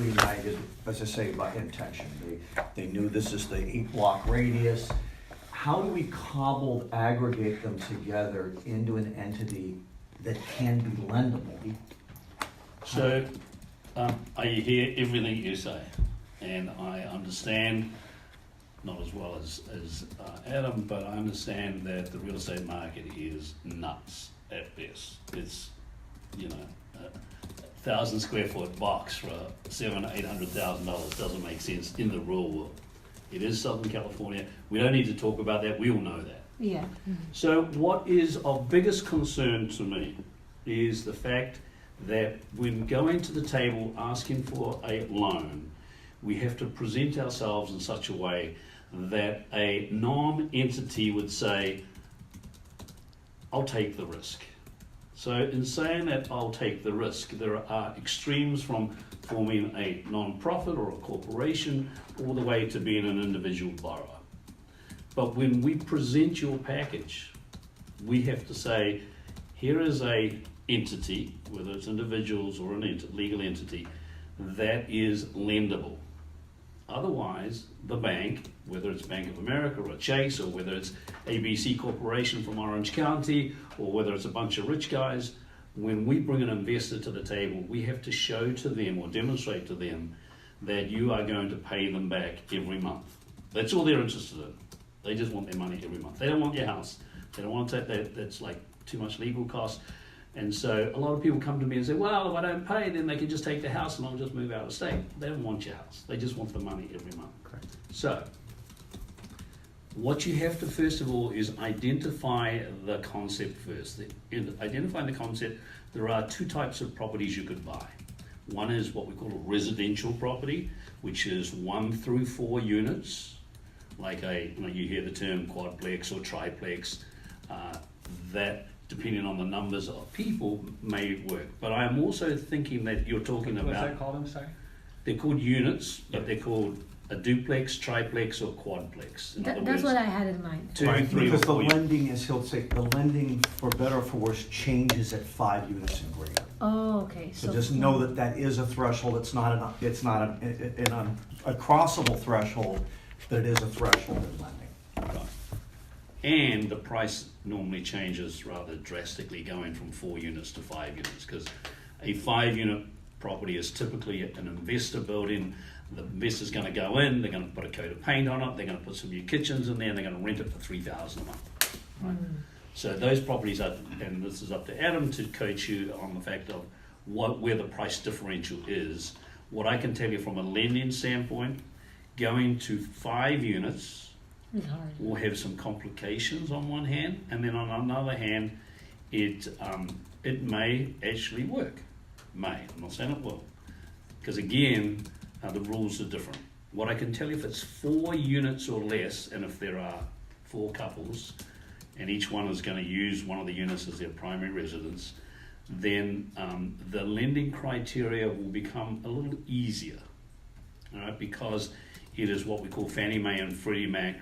united, as I say, by intention. They knew this is the 8-block radius. How do we aggregate them together into an entity that can be lendable? So, I hear everything you say, and I understand, not as well as Adam, but I understand that the real estate market is nuts at best. It's, you know, a 1,000 square foot box for $700,000-800,000 doesn't make sense in the real world. It is Southern California. We don't need to talk about that. We all know that. Yeah. Mm-hmm. So what is of biggest concern to me is the fact that when going to the table asking for a loan, we have to present ourselves in such a way that a non-entity would say, I'll take the risk. So in saying that I'll take the risk, there are extremes from forming a non-profit or a corporation all the way to being an individual borrower. But when we present your package, we have to say, here is a entity, whether it's individuals or an legal entity, that is lendable. Otherwise, the bank, whether it's Bank of America or Chase, or whether it's ABC Corporation from Orange County, or whether it's a bunch of rich guys, when we bring an investor to the table, we have to show to them or demonstrate to them that you are going to pay them back every month. That's all they're interested in. They just want their money every month. They don't want your house. They don't want to take that. That's like too much legal cost. And so a lot of people come to me and say, well, if I don't pay, then they can just take the house and I'll just move out of state. They don't want your house. They just want the money every month. Correct. So what you have to first of all is identify the concept first. In identifying the concept, there are two types of properties you could buy. One is what we call a residential property, which is 1 through 4 units, like you hear the term quadplex or triplex, that depending on the numbers of people may work. But I am also thinking that you're talking about... What's that called, I'm sorry? They're called units, but they're called a duplex, triplex, or quadplex. In other That's words, what I had in mind. 2, Right, 3, because or the 4 lending is, he'll say, the lending, for better or for worse, changes at 5 units and greater. Oh, okay. So just know that that is a threshold. It's not a crossable threshold, but it is a threshold in lending. Right. And the price normally changes rather drastically going from 4 units to 5 units, because a 5-unit property is typically an investor building. The investor's going to go in, they're going to put a coat of paint on it, they're going to put some new kitchens in there, and they're going to rent it for $3,000 a month. Right? So those properties are, and this is up to Adam to coach you on the fact of where the price differential is. What I can tell you from a lending standpoint, going to 5 units will have some complications on one hand, and then on another hand, it may actually work. I'm not saying it will, because again, the rules are different. What I can tell you, if it's 4 units or less, and if there are 4 couples, and each one is going to use one of the units as their primary residence, then the lending criteria will become a little easier, all right, because it is what we call Fannie Mae and Freddie Mac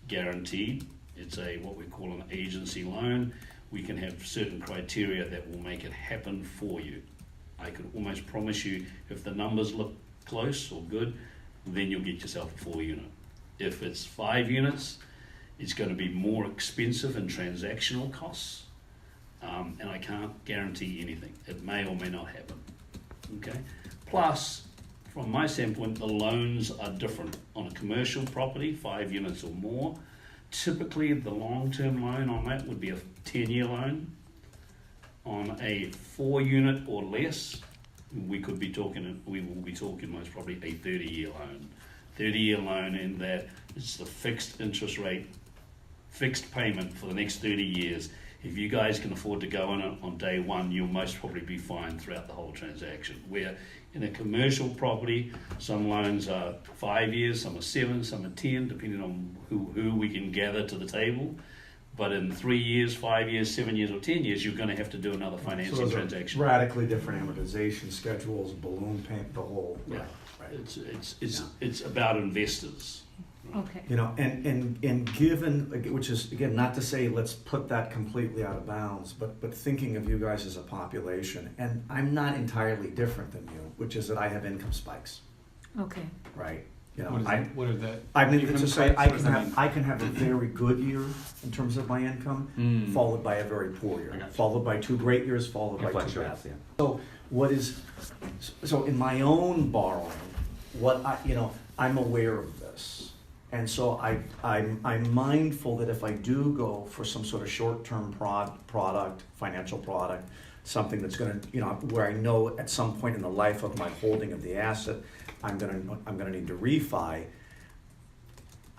guaranteed. It's what we call an agency loan. We can have certain criteria that will make it happen for you. I could almost promise you, if the numbers look close or good, then you'll get yourself a 4 unit. If it's 5 units, it's going to be more expensive in transactional costs, and I can't guarantee anything. It may or may not happen. Okay. Plus, from my standpoint, the loans are different. On a commercial property, 5 units or more, typically the long-term loan on that would be a 10-year loan. On a 4-unit or less, we will be talking most probably a 30-year loan. 30-year loan in that it's the fixed interest rate, fixed payment for the next 30 years. If you guys can afford to go on it on day one, you'll most probably be fine throughout the whole transaction. Where in a commercial property, some loans are 5 years, some are 7, some are 10, depending on who we can gather to the table. But in 3 years, 5 years, 7 years, or 10 years, you're going to have to do another financing So those transaction. are radically different amortization schedules, balloon payment, the whole. Yeah. Right. It's about investors, Okay. You know, and given, which is, again, not to say let's put that completely out of bounds, but thinking of you guys as a population, and I'm not entirely different than you, which is that I have income spikes, Okay. right? You know, What are the? I mean, to say, I What does can that have, I can have a very good year in terms of my income, mean? followed by a very poor I year, gotcha. followed by 2 great years, followed by 2 bad. Fluctuates, yeah. So what is, so in my own borrowing, what I, you know, I'm aware of this. And so I'm mindful that if I do go for some sort of short-term product, financial product, something that's gonna, you know, where I know at some point in the life of my holding of the asset, I'm gonna need to refi,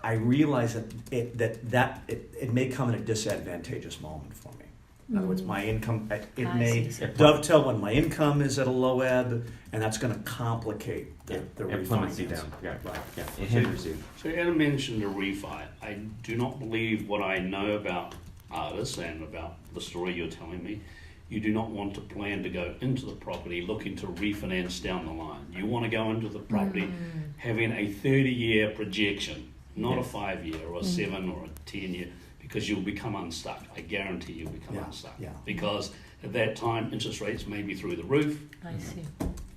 I realize that it may come in a disadvantageous moment for me. In other words, my income, it I may see. dovetail when my income is at a low ebb, and that's gonna complicate the It plummets you refinance. down, yeah, Right. yeah, it hinders you. So Adam mentioned a refi. I do not believe what I know about artists and about the story you're telling me. You do not want to plan to go into the property looking to refinance down the line. You want to go into the property having a 30-year projection, not a 5-year or a 7 or a 10-year, because you'll become unstuck. I guarantee you'll become Yeah, unstuck. yeah. Because at that time, interest rates may be through the roof, I see.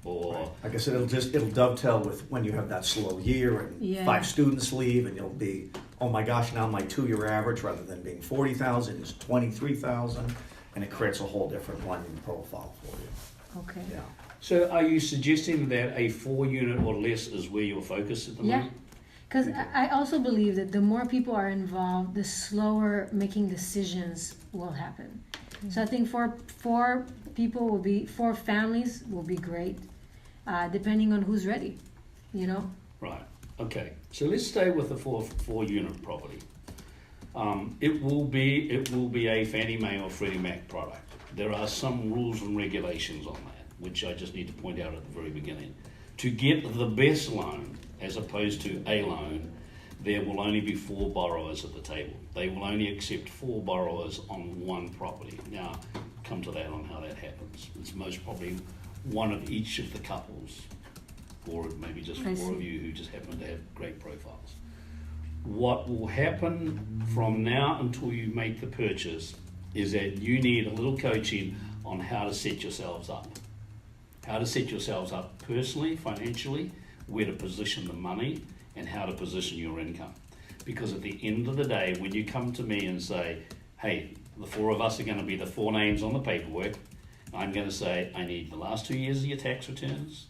or Like I said, it'll dovetail with when you have that slow year and Yeah. 5 students leave, and you'll be, oh my gosh, now my 2-year average, rather than being 40,000, is 23,000, and it creates a whole different lending profile for you. Okay. Yeah. So are you suggesting that a 4-unit or less is where you're focused at the Yeah. moment? Because I also believe that the more people are involved, the slower making decisions will happen. So I think four people will be, 4 families will be great, depending on who's ready, you know? Right. Okay. So let's stay with the 4-unit property. It will be a Fannie Mae or Freddie Mac product. There are some rules and regulations on that, which I just need to point out at the very beginning. To get the best loan, as opposed to a loan, there will only be 4 borrowers at the table. They will only accept 4 borrowers on one property. Now, come to that on how that happens. It's most probably one of each of the couples, or maybe just I 4 of see. you who just happen to have great profiles. What will happen from now until you make the purchase is that you need a little coaching on how to set yourselves up. How to set yourselves up personally, financially, where to position the money, and how to position your income. Because at the end of the day, when you come to me and say, hey, the 4 of us are going to be the 4 names on the paperwork, I'm going to say, I need the last 2 years of your tax returns,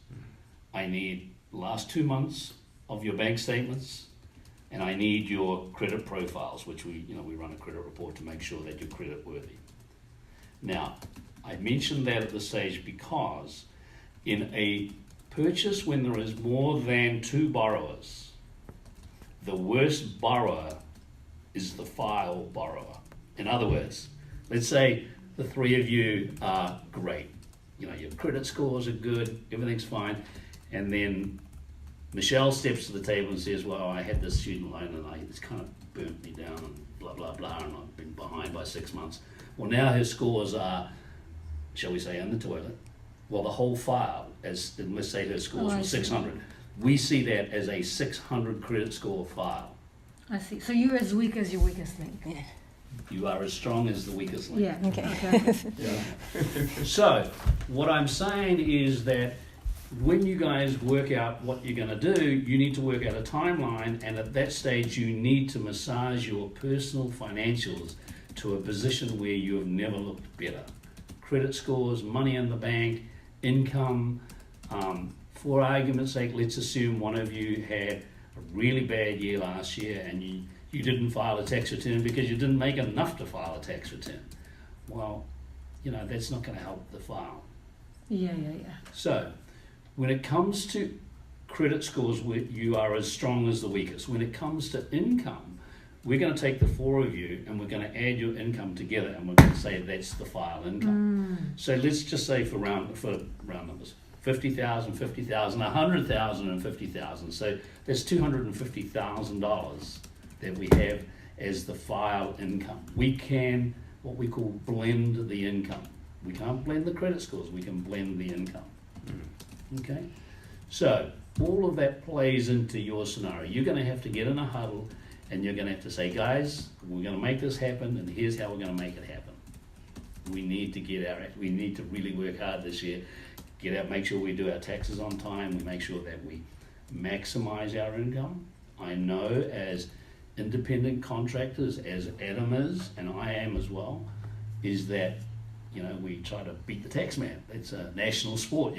I need the last 2 months of your bank statements, and I need your credit profiles, which we run a credit report to make sure that you're credit worthy. Now, I mentioned that at this stage because in a purchase when there is more than 2 borrowers, the worst borrower is the file borrower. In other words, let's say the 3 of you are great. You know, your credit scores are good, everything's fine, and then Michelle steps to the table and says, well, I had this student loan and it's kind of burnt me down and blah, blah, blah, and I've been behind by 6 months. Well, now her scores are, shall we say, in the toilet. Well, the whole file, let's say her scores I were see. 600. We see that as a 600 credit score file. I see. So you're as weak as your weakest link. Yeah. You are as strong as the weakest link. Yeah. Okay. Yeah. So, what I'm saying is that when you guys work out what you're going to do, you need to work out a timeline, and at that stage, you need to massage your personal financials to a position where you have never looked better. Credit scores, money in the bank, income. For argument's sake, let's assume one of you had a really bad year last year and you didn't file a tax return because you didn't make enough to file a tax return. Well, that's not going to help the file. Yeah. So, when it comes to credit scores, you are as strong as the weakest. When it comes to income, we're going to take the 4 of you and we're going to add your income together and we're going to say that's the file income. So let's just say for round numbers, 50,000, 50,000, 100,000 and 50,000. So that's $250,000 that we have as the file income. We can, what we call, blend the income. We can't blend the credit scores, we can blend the income. Okay? So all of that plays into your scenario. You're going to have to get in a huddle and you're going to have to say, guys, we're going to make this happen and here's how we're going to make it happen. We need to really work hard this year, make sure we do our taxes on time, we make sure that we maximize our income. I know as independent contractors, as Adam is, and I am as well, is that, we try to beat the tax man. It's a national sport,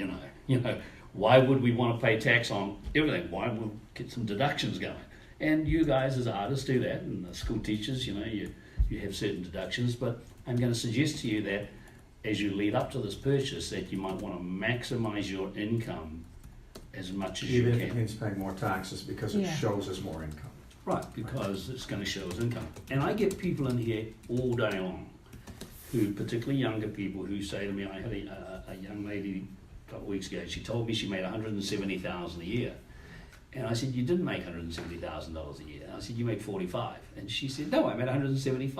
Why would we want to pay tax on everything? Why would we get some deductions going? And you guys as artists do that, and the school teachers, you have certain deductions, but I'm going to suggest to you that as you lead up to this purchase, that you might want to maximize your income as much as Even you if it can. means paying more taxes because it Yeah. shows us more income. Right, because it's going to show as income. And I get people in here all day long, who, particularly younger people, who say to me, I had a young lady a couple of weeks ago, she told me she made $170,000 a year. And I said, you didn't make $170,000 a year. And I said, you make 45. And she said, no, I made 170.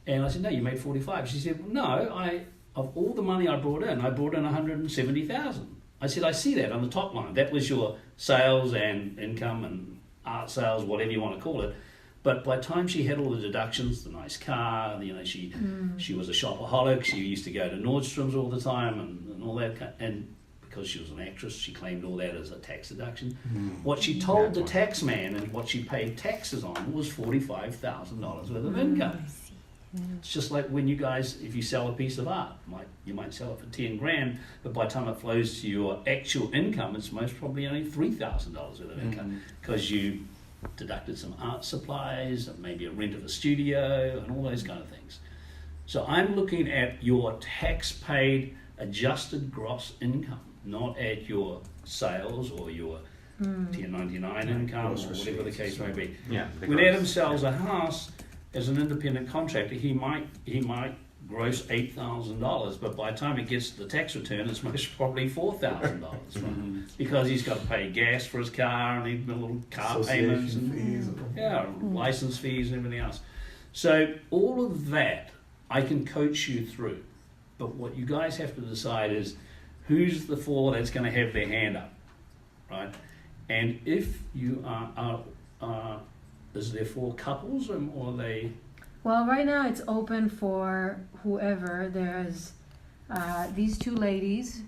And I said, no, you made 45. She said, well, no, of all the money I brought in 170,000. I said, I see that on the top line. That was your sales and income and art sales, whatever you want to call it. But by the time she had all the deductions, the nice car, she was a shopaholic. She used to go to Nordstrom's all the time and all that. And because she was an actress, she claimed all that as a tax deduction. What she told the tax man and what she paid taxes on was $45,000 worth of income. It's just like when you guys, if you sell a piece of art, you might sell it for 10 grand, but by the time it flows to your actual income, it's most probably only $3,000 worth of income because you deducted some art supplies, maybe a rent of a studio, and all those kind of things. So I'm looking at your tax-paid adjusted gross income, not at your sales or your 1099 income or Gross whatever the receipts, case may be. Yeah. When Adam sells a house as an independent contractor, he might gross $8,000, but by the time he gets to the tax return, it's most probably $4,000, right? Because he's got to pay gas for his car and even little car payments Association and fees. license fees and everything else. So all of that I can coach you through, but what you guys have to decide is who's the four that's going to have their hand up, right? And if you are is there 4 couples or are they? Well, right now it's open for whoever. There's these 2 ladies.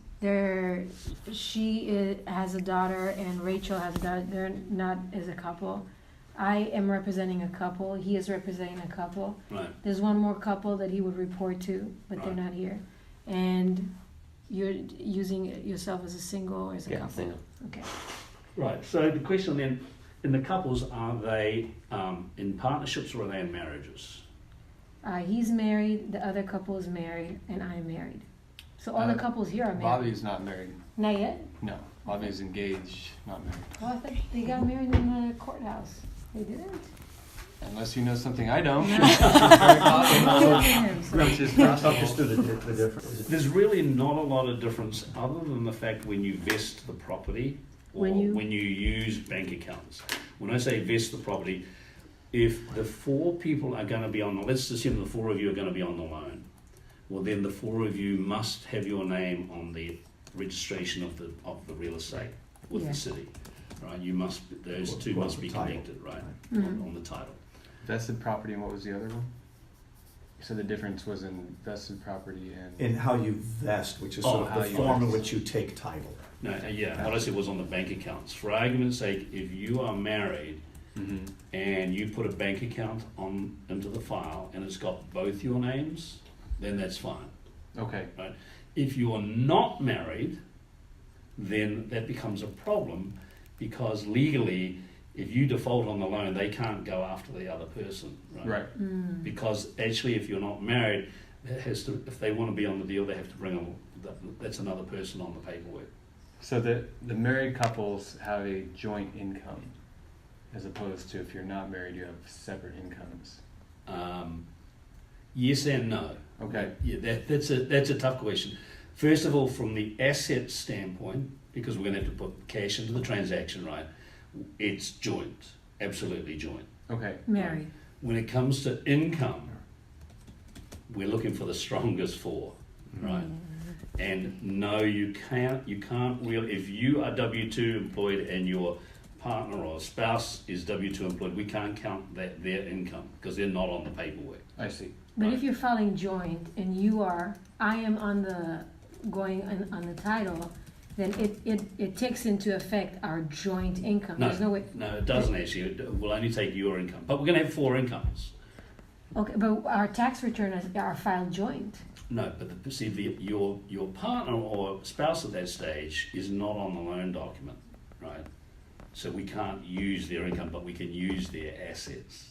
She has a daughter and Rachel has a daughter. They're not as a couple. I am representing a couple. He is representing a couple. Right. There's one more couple that he would report to, but they're Right. not here. And you're using yourself as a single or as a Yeah, couple? single. Okay. Right. So the question then, in the couples, are they in partnerships or are they in marriages? He's married, the other couple is married, and I'm married. So all the couples here are married. Bobby's not married. Not yet? No, Bobby's engaged, not married. Oh, I thought they got married in the courthouse. They didn't? Unless you know something I don't. No. Very possible. Good for him, so- Which is Talk us possible. through the difference. There's really not a lot of difference other than the fact when you vest the property or when you use bank accounts. When I say vest the property, if the 4 people are going to be let's assume the 4 of you are going to be on the loan, well then the 4 of you must have your name on the registration of the real estate with Yeah. the city, right? Those 2 Well, must be the title. connected, right, Mhm. on the title. Vested property, and what was the other one? You said the difference was in vested property and... In how you vest, which is sort how of the you form in vest. which you take title. No, what I said was on the bank accounts. For argument's sake, if you are married Mhm. and you put a bank account into the file and it's got both your names, then that's fine. Okay, If you are not married, then that becomes a problem because legally, if you default on the loan, they can't go after the other person, right? right. Mm. Because actually, if you're not married, if they want to be on the deal, they have to bring that's another person on the paperwork. So the married couples have a joint income, as opposed to if you're not married, you have separate incomes. Yes and no. Okay. Yeah, that's a tough question. First of all, from the asset standpoint, because we're going to have to put cash into the transaction, right? It's joint, absolutely joint. Okay. Married. When it comes to income, we're looking for the strongest 4, right? And no, you can't really, if you are W-2 employed and your partner or spouse is W-2 employed, we can't count that their income because they're not on the paperwork. I see. But if you're filing joint and I am on the on the title, then it takes into effect our joint income. No, There's no way. no, it doesn't actually. It will only take your income. But we're going to have 4 incomes. Okay, but our tax returns are filed joint. No, but your partner or spouse at that stage is not on the loan document, right? So we can't use their income, but we can use their assets.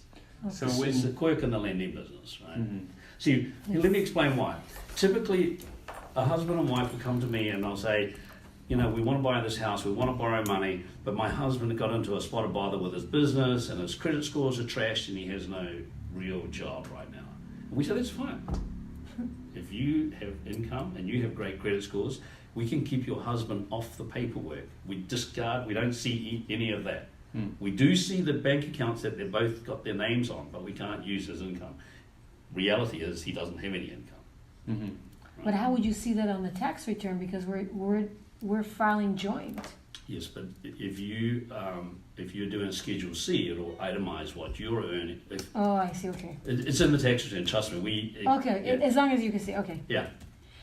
So It's a when, quirk in the lending business, right? Mhm. See, let me explain why. Typically, a husband and wife will come to me and they'll say, you know, we want to buy this house, we want to borrow money, but my husband got into a spot of bother with his business and his credit scores are trashed and he has no real job right now. And we say, that's fine. If you have income and you have great credit scores, we can keep your husband off the paperwork. We don't see any of that. We do see the bank accounts that they've both got their names on, but we can't use his income. Reality is he doesn't have any income. Mhm. But how would you see that on the tax return? Because we're filing joint. Yes, but if you're doing a Schedule C, it'll itemize what you're earning. Oh, I see. Okay. It's in the tax return. Trust me. Okay. Yeah. As long as you can see. Okay. Yeah.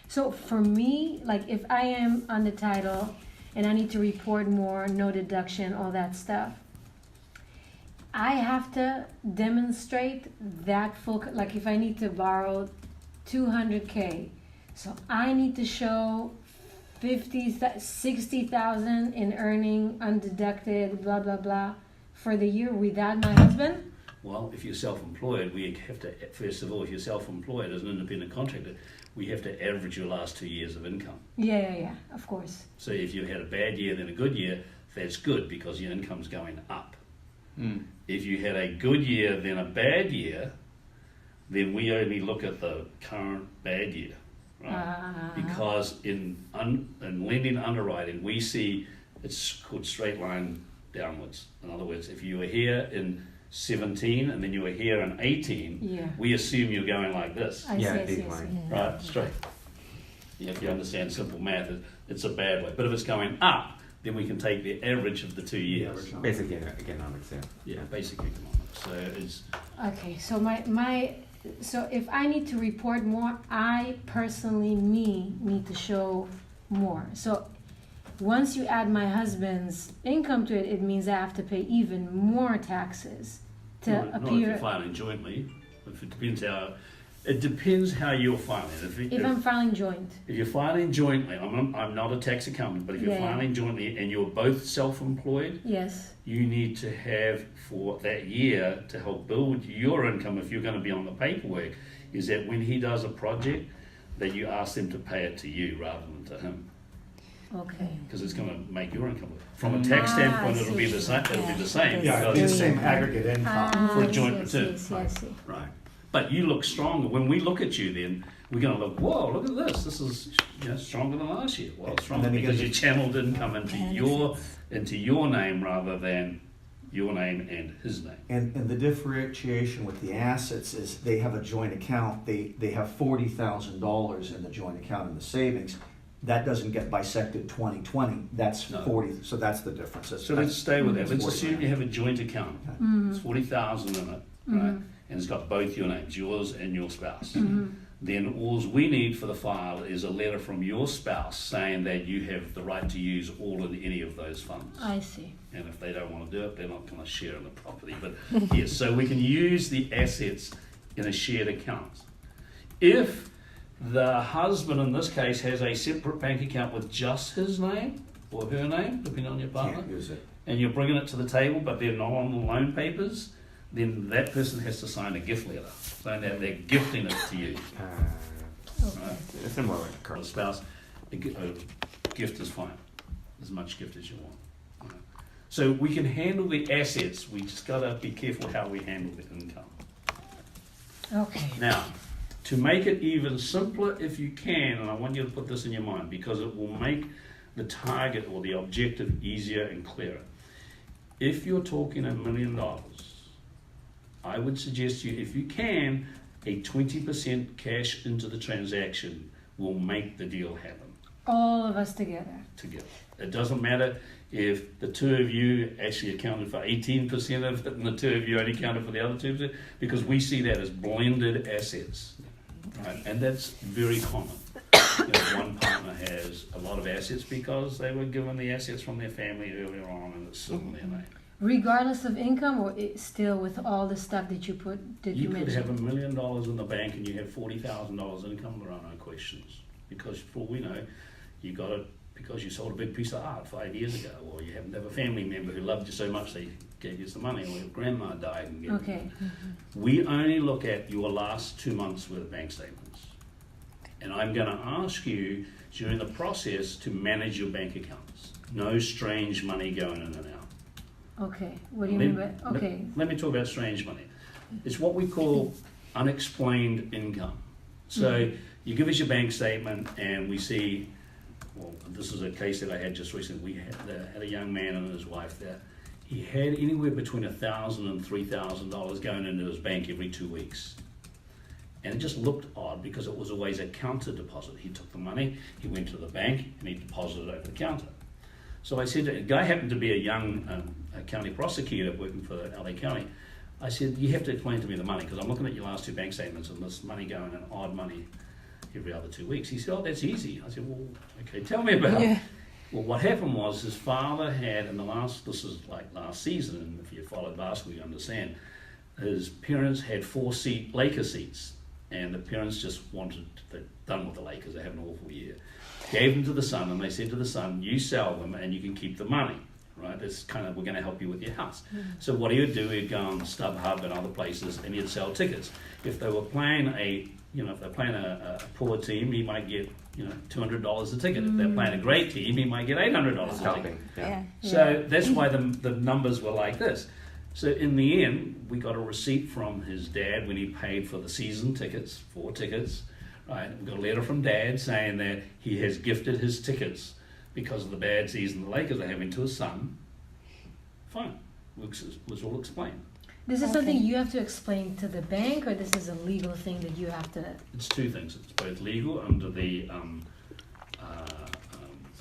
So for me, like if I am on the title and I need to report more, no deduction, all that stuff, I have to demonstrate that full, like if I need to borrow 200K, so I need to show 60,000 in earning, undeducted, blah, blah, blah, for the year without my husband? Well, if you're self-employed, we have to, first of all, if you're self-employed as an independent contractor, we have to average your last 2 years of income. Yeah, of course. So if you had a bad year, then a good year, that's good because your income's going up. Mm. If you had a good year, then a bad year, then we only look at the current bad year, right? Because in lending underwriting, we see it's called straight line downwards. In other words, if you were here in 17 and then you were here in 18, Yeah. we assume you're going like this, I Yeah, see, I see, I decline. see. right? Straight. If you understand simple math, it's a bad way. But if it's going up, then we can take the average of the 2 years. Basic economics, yeah. Yeah, basic economics. So it's Okay, so so if I need to report more, I personally need to show more. So once you add my husband's income to it, it means I have to pay even more taxes to not if appear. you're filing jointly. It depends how you're filing. If I'm filing joint, If you're filing jointly, I'm not a tax accountant, but if you're Yeah. filing jointly and you're both self-employed, yes. you need to have for that year to help build your income if you're going to be on the paperwork, is that when he does a project, that you ask them to pay it to you rather than to him, Okay. because it's going to make your income. From a tax standpoint, I it'll be see. the same. It'll be the Yeah. same. Yeah, because- it's the same aggregate income. For a joint yes, return. yes, yes, yes. Right. But you look stronger. When we look at you, then we're going to look, whoa, look at this. This is stronger than last year. Well, it's stronger And then because again- you channeled income into your name rather than your name and his name. And the differentiation with the assets is they have a joint account, they have $40,000 in the joint account in the savings. That doesn't get bisected 20/20, that's No. 40, so that's the difference. So let's stay with that. It's Let's 40 assume you have a joint account. Mm-hmm. It's 40,000 in it, right? And it's got both your names, yours and your spouse. Mm-hmm. Then all we need for the file is a letter from your spouse saying that you have the right to use all of any of those funds. I see. And if they don't want to do it, they're not going to share in the property. But yes, so we can use the assets in a shared account. If the husband in this case has a separate bank account with just his name or her name, depending on your partner, Can't use it. and you're bringing it to the table, but they're not on the loan papers, then that person has to sign a gift letter saying that they're gifting it to you. Right? It's similar like a Or card. the spouse, a gift is fine, as much gift as you want. Right? So we can handle the assets, we just got to be careful how we handle the income. Okay. Now, to make it even simpler if you can, and I want you to put this in your mind because it will make the target or the objective easier and clearer. If you're talking $1 million, I would suggest you, if you can, a 20% cash into the transaction will make the deal happen All of us together. together. It doesn't matter if the two of you actually accounted for 18% of it and the two of you only accounted for the other 2%, because we see that as blended assets, right? And that's very common. One partner has a lot of assets because they were given the assets from their family earlier on, and it's still in their name. Regardless of income, or still with all the stuff that you You could have mentioned? $1 million in the bank and you have $40,000 income. There are no questions, because for all we know, you got it because you sold a big piece of art 5 years ago, or you happen to have a family member who loved you so much they gave you some money, or your grandma died and gave you. Okay. We only look at your last 2 months worth of bank statements. And I'm going to ask you during the process to manage your bank accounts. No strange money going in and out. Okay. What do you mean by, okay. Let me talk about strange money. It's what we call unexplained income. So you give us your bank statement and we see, well, this is a case that I had just recently. We had a young man and his wife there. He had anywhere between $1,000 and $3,000 going into his bank every 2 weeks. And it just looked odd because it was always a counter deposit. He took the money, he went to the bank, and he deposited it over the counter. So I said, the guy happened to be a young county prosecutor working for LA County. I said, you have to explain to me the money, because I'm looking at your last 2 bank statements and this money going in odd money every other 2 weeks. He said, oh, that's easy. I said, well, okay, tell me about it. Well, what happened was his father had, this is like last season, and if you followed basketball, you understand, his parents had 4-seat Laker seats, and the parents just wanted, they're done with the Lakers, they have an awful year. Gave them to the son, and they said to the son, you sell them and you can keep the money, right? It's kind of, we're going to help you with your house. So what he would do, he'd go on StubHub and other places, and he'd sell tickets. If they were playing if they're playing a poor team, he might get, $200 a ticket. If they're playing a great team, he might get $800 a ticket. Helping. Yeah. So that's why the numbers were like this. So in the end, we got a receipt from his dad when he paid for the season tickets, 4 tickets, right? We got a letter from Dad saying that he has gifted his tickets because of the bad season the Lakers are having to his son. Fine, was all explained. This is something you have to explain to the bank, or this is a legal thing that you have to? It's 2 things. It's both legal under the Some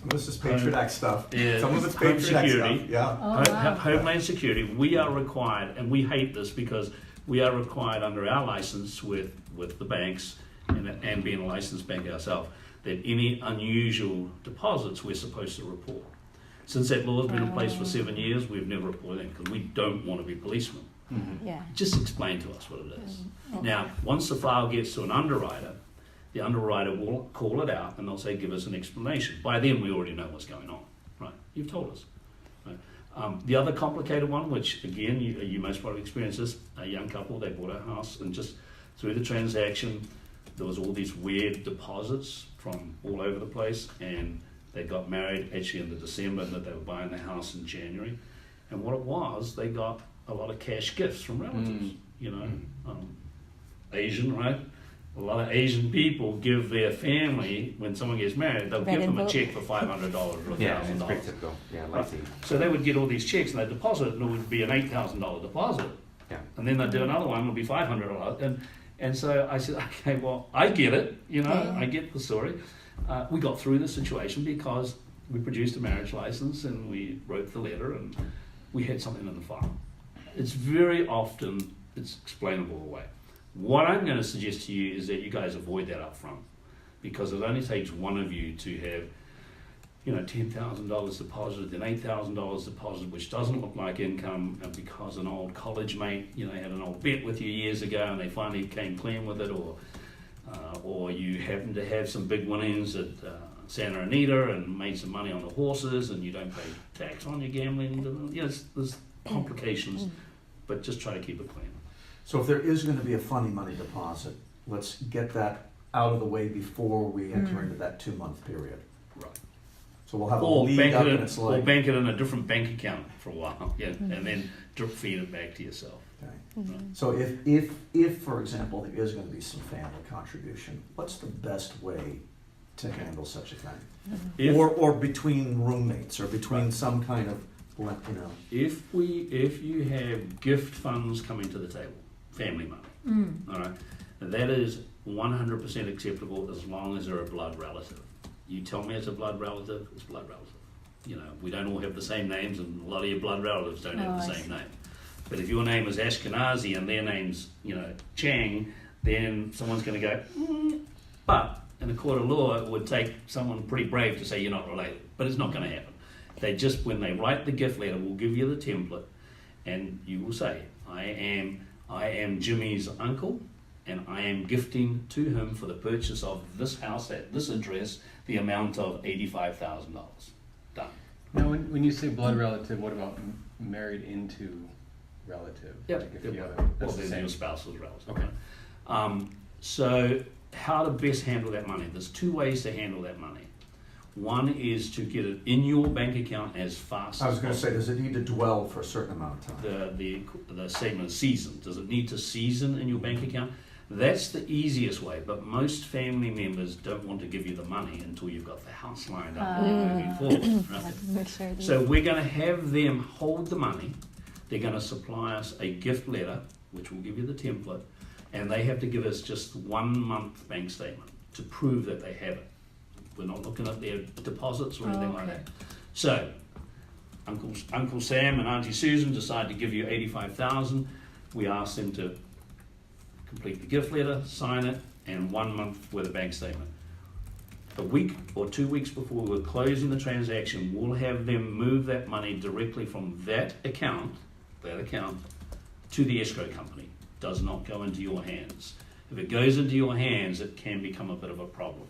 of this is Patriot Act stuff. Yeah, Some of it's Home Patriot Act Security. stuff. Yeah. Oh, wow. Homeland Security. We are required, and we hate this because we are required under our license with the banks and being a licensed bank ourselves, that any unusual deposits we're supposed to report. Since that law has been in place for 7 years, we've never reported it because we don't want to be policemen. Yeah. Just explain to us what it is. Now, once the file gets to an underwriter, the underwriter will call it out and they'll say, give us an explanation. By then, we already know what's going on, right? You've told us. Right? The other complicated one, which again, you most probably experienced this, a young couple, they bought a house and just through the transaction, there was all these weird deposits from all over the place, and they got married actually in the December, and that they were buying the house in January. And what it was, they got a lot of cash gifts from relatives, Asian, right? A lot of Asian people give their family, when someone gets married, they'll give them a check for $500 or $1,000. Yeah, it's pretty typical. Yeah, like the, So they would get all these checks and they'd deposit it, and it would be an $8,000 deposit. yeah. And then they'd do another one, it would be $500. And so I said, okay, well, I get it, I get the story. We got through the situation because we produced a marriage license and we wrote the letter and we had something in the file. It's very often, it's explainable away. What I'm going to suggest to you is that you guys avoid that up front, because it only takes one of you to have, $10,000 deposited, then $8,000 deposited, which doesn't look like income, and because an old college mate, had an old bet with you years ago and they finally came clean with it, or you happen to have some big winnings at Santa Anita and made some money on the horses and you don't pay tax on your gambling. There's complications, but just try to keep it clean. So if there is going to be a funny money deposit, let's get that out of the way before we enter into that 2-month period. Right. So we'll have a Or lead bank, up it and in, it's or like, bank it in a different bank account for a while, and then drip feed it back to yourself. okay. So if for example there is going to be some family contribution, what's the best way to handle such a thing? If, Or between roommates or between some kind of, if you have gift funds coming to the table, family money, all right, That is 100% acceptable as long as they're a blood relative. You tell me it's a blood relative, it's blood relative. You know, we don't all have the same names, and a lot of your blood relatives don't have the I same see. name. But if your name is Ashkenazi and their name's, you know, Chang, then someone's going to go, But in a court of law, it would take someone pretty brave to say you're not related. But it's not going to happen. They just, when they write the gift letter, will give you the template, and you will say, I am Jimmy's uncle, and I am gifting to him for the purchase of this house at this address the amount of $85,000. Done. Now, when you say blood relative, what about married into relative? Yep. Like if you have Well, that's the then same. your spouse's relative. Okay. So how to best handle that money? There's two ways to handle that money. One is to get it in your bank account as fast I was as gonna say, possible. does it need to dwell for a certain amount of time? The statement is season. Does it need to season in your bank account? That's the easiest way, but most family members don't want to give you the money until you've got the house lined up and you're moving forward. Right? Make sure it So we're going to have them hold the money. They're going to supply us a gift letter, which will give you the template, and they have to give us just 1 month bank statement to prove that they have it. We're not looking at their deposits or anything like Okay. that. So, Uncle Sam and Auntie Susan decide to give you $85,000. We ask them to complete the gift letter, sign it, and 1 month with a bank statement. A week or 2 weeks before we're closing the transaction, we'll have them move that money directly from that account to the escrow company. Does not go into your hands. If it goes into your hands, it can become a bit of a problem.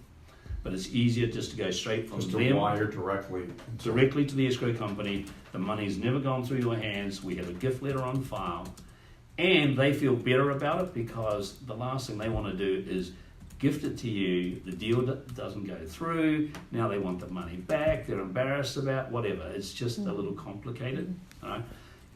But it's easier just to go straight from Just to them wire directly? directly to the escrow company. The money's never gone through your hands. We have a gift letter on file. And they feel better about it because the last thing they want to do is gift it to you. The deal doesn't go through. Now they want the money back. They're embarrassed about whatever. It's just a little complicated. All right?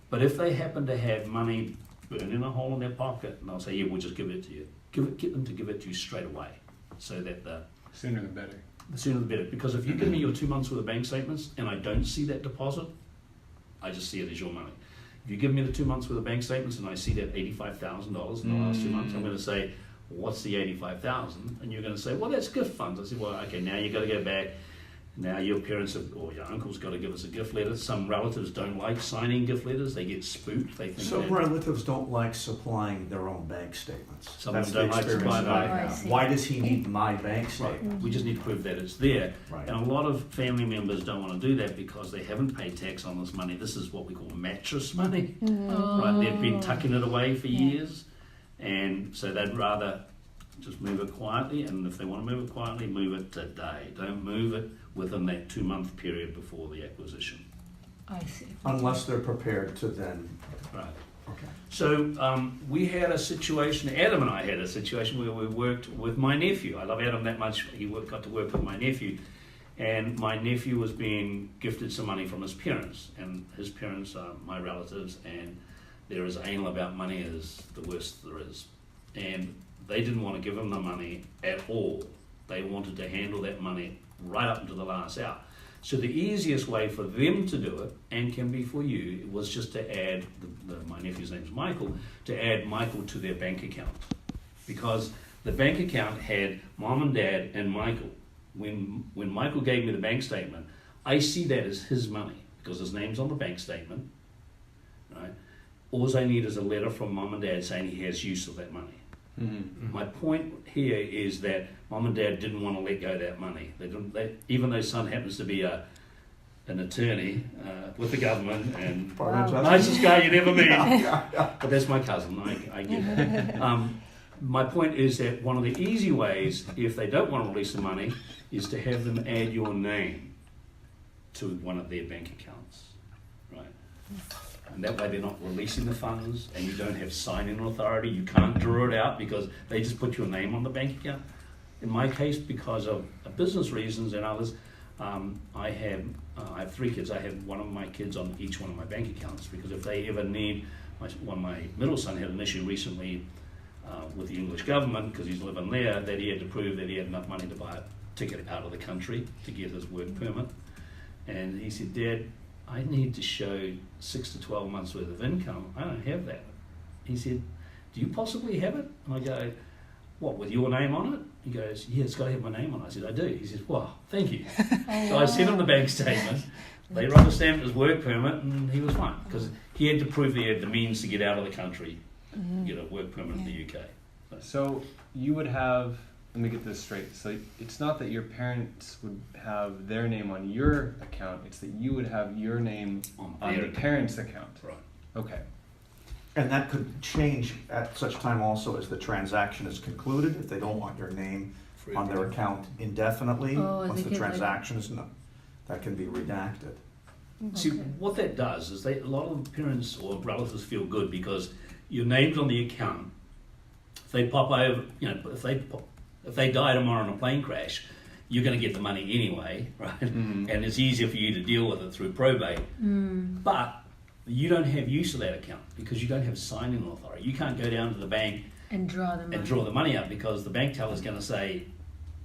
But if they happen to have money burning a hole in their pocket, and they'll say, yeah, we'll just give it to you. Get them to give it to you straight away so that the Sooner the better. sooner the better. Because if you give me your 2 months worth of bank statements and I don't see that deposit, I just see it as your money. If you give me the 2 months worth of bank statements and I see that $85,000 in the last 2 months, I'm going to say, what's the $85,000? And you're going to say, well, that's gift funds. I said, well, okay, now you've got to go back. Now your parents have, or your uncle's got to give us a gift letter. Some relatives don't like signing gift letters. They get spooked. They think Some that relatives don't like supplying their own bank statements. Some That's of them the don't like experience supplying that I their- have. I see. Why does he need my bank Right. statement? We just need to prove that it's there. Right. And a lot of family members don't want to do that because they haven't paid tax on this money. This is what we call mattress money. Right? They've been tucking it away for years. And so they'd rather just move it quietly. And if they want to move it quietly, move it today. Don't move it within that 2 month period before the acquisition. I see. Unless they're prepared to then, Right. okay. So we had a situation, Adam and I had a situation where we worked with my nephew. I love Adam that much. He got to work with my nephew. And my nephew was being gifted some money from his parents. And his parents are my relatives. And they're as anal about money as the worst there is. And they didn't want to give him the money at all. They wanted to handle that money right up into the last hour. So the easiest way for them to do it, and can be for you, was just to add, my nephew's name's Michael, to add Michael to their bank account. Because the bank account had Mom and Dad and Michael. When Michael gave me the bank statement, I see that as his money, because his name's on the bank statement, right? All I need is a letter from Mom and Dad saying he has use of that money. Mm-hmm. My point here is that Mom and Dad didn't want to let go of that money. Even though son happens to be an attorney with the government and nicest guy you'd ever meet, but that's my cousin. I get that. My point is that one of the easy ways, if they don't want to release the money, is to have them add your name to one of their bank accounts, right? And that way they're not releasing the funds and you don't have signing authority. You can't draw it out because they just put your name on the bank account. In my case, because of business reasons and others, I have 3 kids. I have one of my kids on each one of my bank accounts because if they ever need, my middle son had an issue recently with the English government because he's living there, that he had to prove that he had enough money to buy a ticket out of the country to get his work permit. And he said, Dad, I need to show 6 to 12 months worth of income. I don't have that. He said, do you possibly have it? And I go, what, with your name on it? He goes, yeah, it's got to have my name on it. I said, I do. He says, well, thank you. So I sent him the bank statement. They rubber stamped his work permit, and he was fine because he had to prove he had the means to get out of the country, get a work permit in the UK. So you would have, let me get this straight. So it's not that your parents would have their name on your account, it's that you would have your name On on their the account. parents' account. Right. Okay. And that could change at such time also as the transaction is concluded, if they don't want your name For on their everything. account indefinitely, Oh, once they the could, like- transaction is not, that can be redacted. See, Okay. what that does is a lot of parents or relatives feel good because your name's on the account. If they pop over, if they die tomorrow in a plane crash, you're going to get the money anyway, right? Mhm. And it's easier for you to deal with it through probate. But you don't have use of that account because you don't have signing authority. You can't go down to the bank And draw the money. and draw the money out because the bank teller's going to say,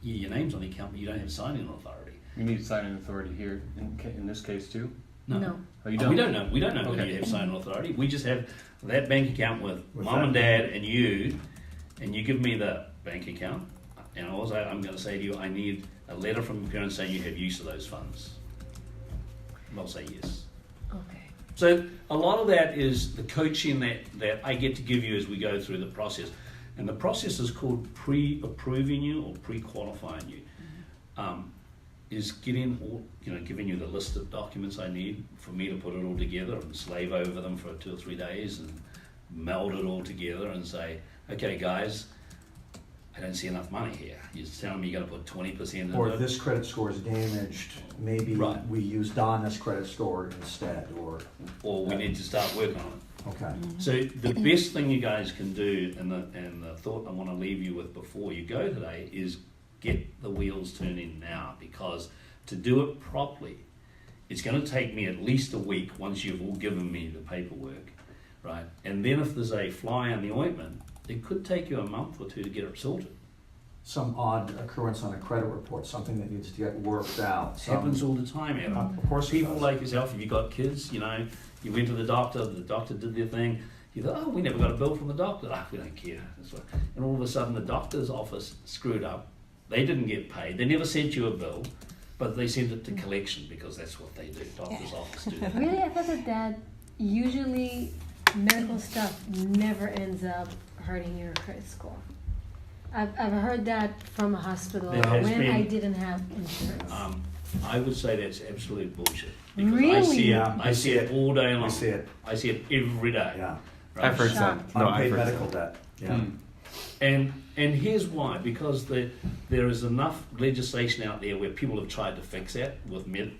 yeah, your name's on the account, but you don't have signing authority. You need signing authority here in this case too? No. Oh, you Oh, don't? we don't know. We don't know whether Okay. you have signing authority. We just have that bank account with mum that and dad and you give me the bank account. And also, I'm going to say to you, I need a letter from your parents saying you have use of those funds. And they'll say yes. Okay. So a lot of that is the coaching that I get to give you as we go through the process. And the process is called pre-approving you or pre-qualifying you. Is getting all, giving you the list of documents I need for me to put it all together and slave over them for 2 or 3 days and meld it all together and say, okay guys, I don't see enough money here. You're telling me you're going to put 20% in Or it? if this credit score is damaged, maybe Right. we use Donna's credit score instead, Or we need to start working on it. okay. So the best thing you guys can do, and the thought I want to leave you with before you go today, is get the wheels turning now, because to do it properly, it's going to take me at least a week once you've all given me the paperwork, right? And then if there's a fly in the ointment, it could take you a month or 2 to get it sorted. Some odd occurrence on a credit report, something that needs to get worked out. It happens all the time, Adam. Of course it People does. like yourself, if you got kids, you went to the doctor did their thing, you thought, oh, we never got a bill from the doctor. Ah, we don't care. That's right. And all of a sudden the doctor's office screwed up. They didn't get paid. They never sent you a bill, but they sent it to collection because that's what they do. Doctor's office do that. Really? I thought that usually medical stuff never ends up hurting your credit score. I've heard that from a hospital There has when been- I didn't have insurance. I would say that's absolute bullshit. Because I Really? see it, Yeah, I see it all day long. We see it, I see it every day. yeah. right? I've heard some. Shocked. No, Unpaid I've heard medical some. debt, yeah. Mm. And here's why, because there is enough legislation out there where people have tried to fix that,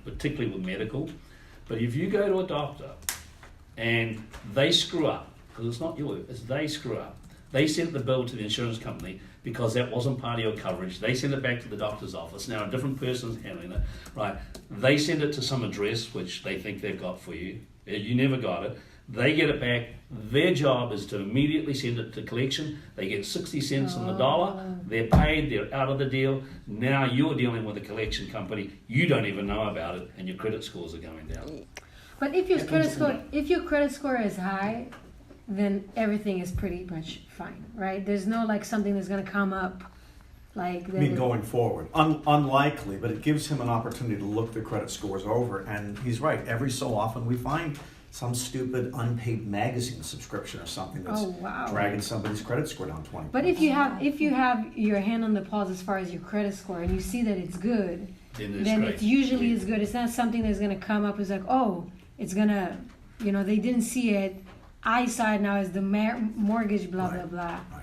particularly with medical. But if you go to a doctor and they screw up, because it's not you, it's they screw up, they sent the bill to the insurance company because that wasn't part of your coverage. They send it back to the doctor's office. Now a different person's handling it, right? They send it to some address which they think they've got for you. You never got it. They get it back. Their job is to immediately send it to collection. They get 60 cents on the dollar. They're paid. They're out of the deal. Now you're dealing with a collection company. You don't even know about it, and your credit scores are going down. But if your Happens credit all score, day. if your credit score is high, then everything is pretty much fine, right? There's no like something that's gonna come up, like. I mean, going forward, unlikely, but it gives him an opportunity to look the credit scores over, and he's right, every so often we find some stupid unpaid magazine subscription or something that's Oh wow. dragging somebody's credit score down 20. But if you have your hand on the pulse as far as your credit score and you see that it's good, then great. it usually is good. It's not something that's gonna come up as like, oh, it's gonna, they didn't see it. I saw it now as the mortgage, blah blah Right. blah. Right.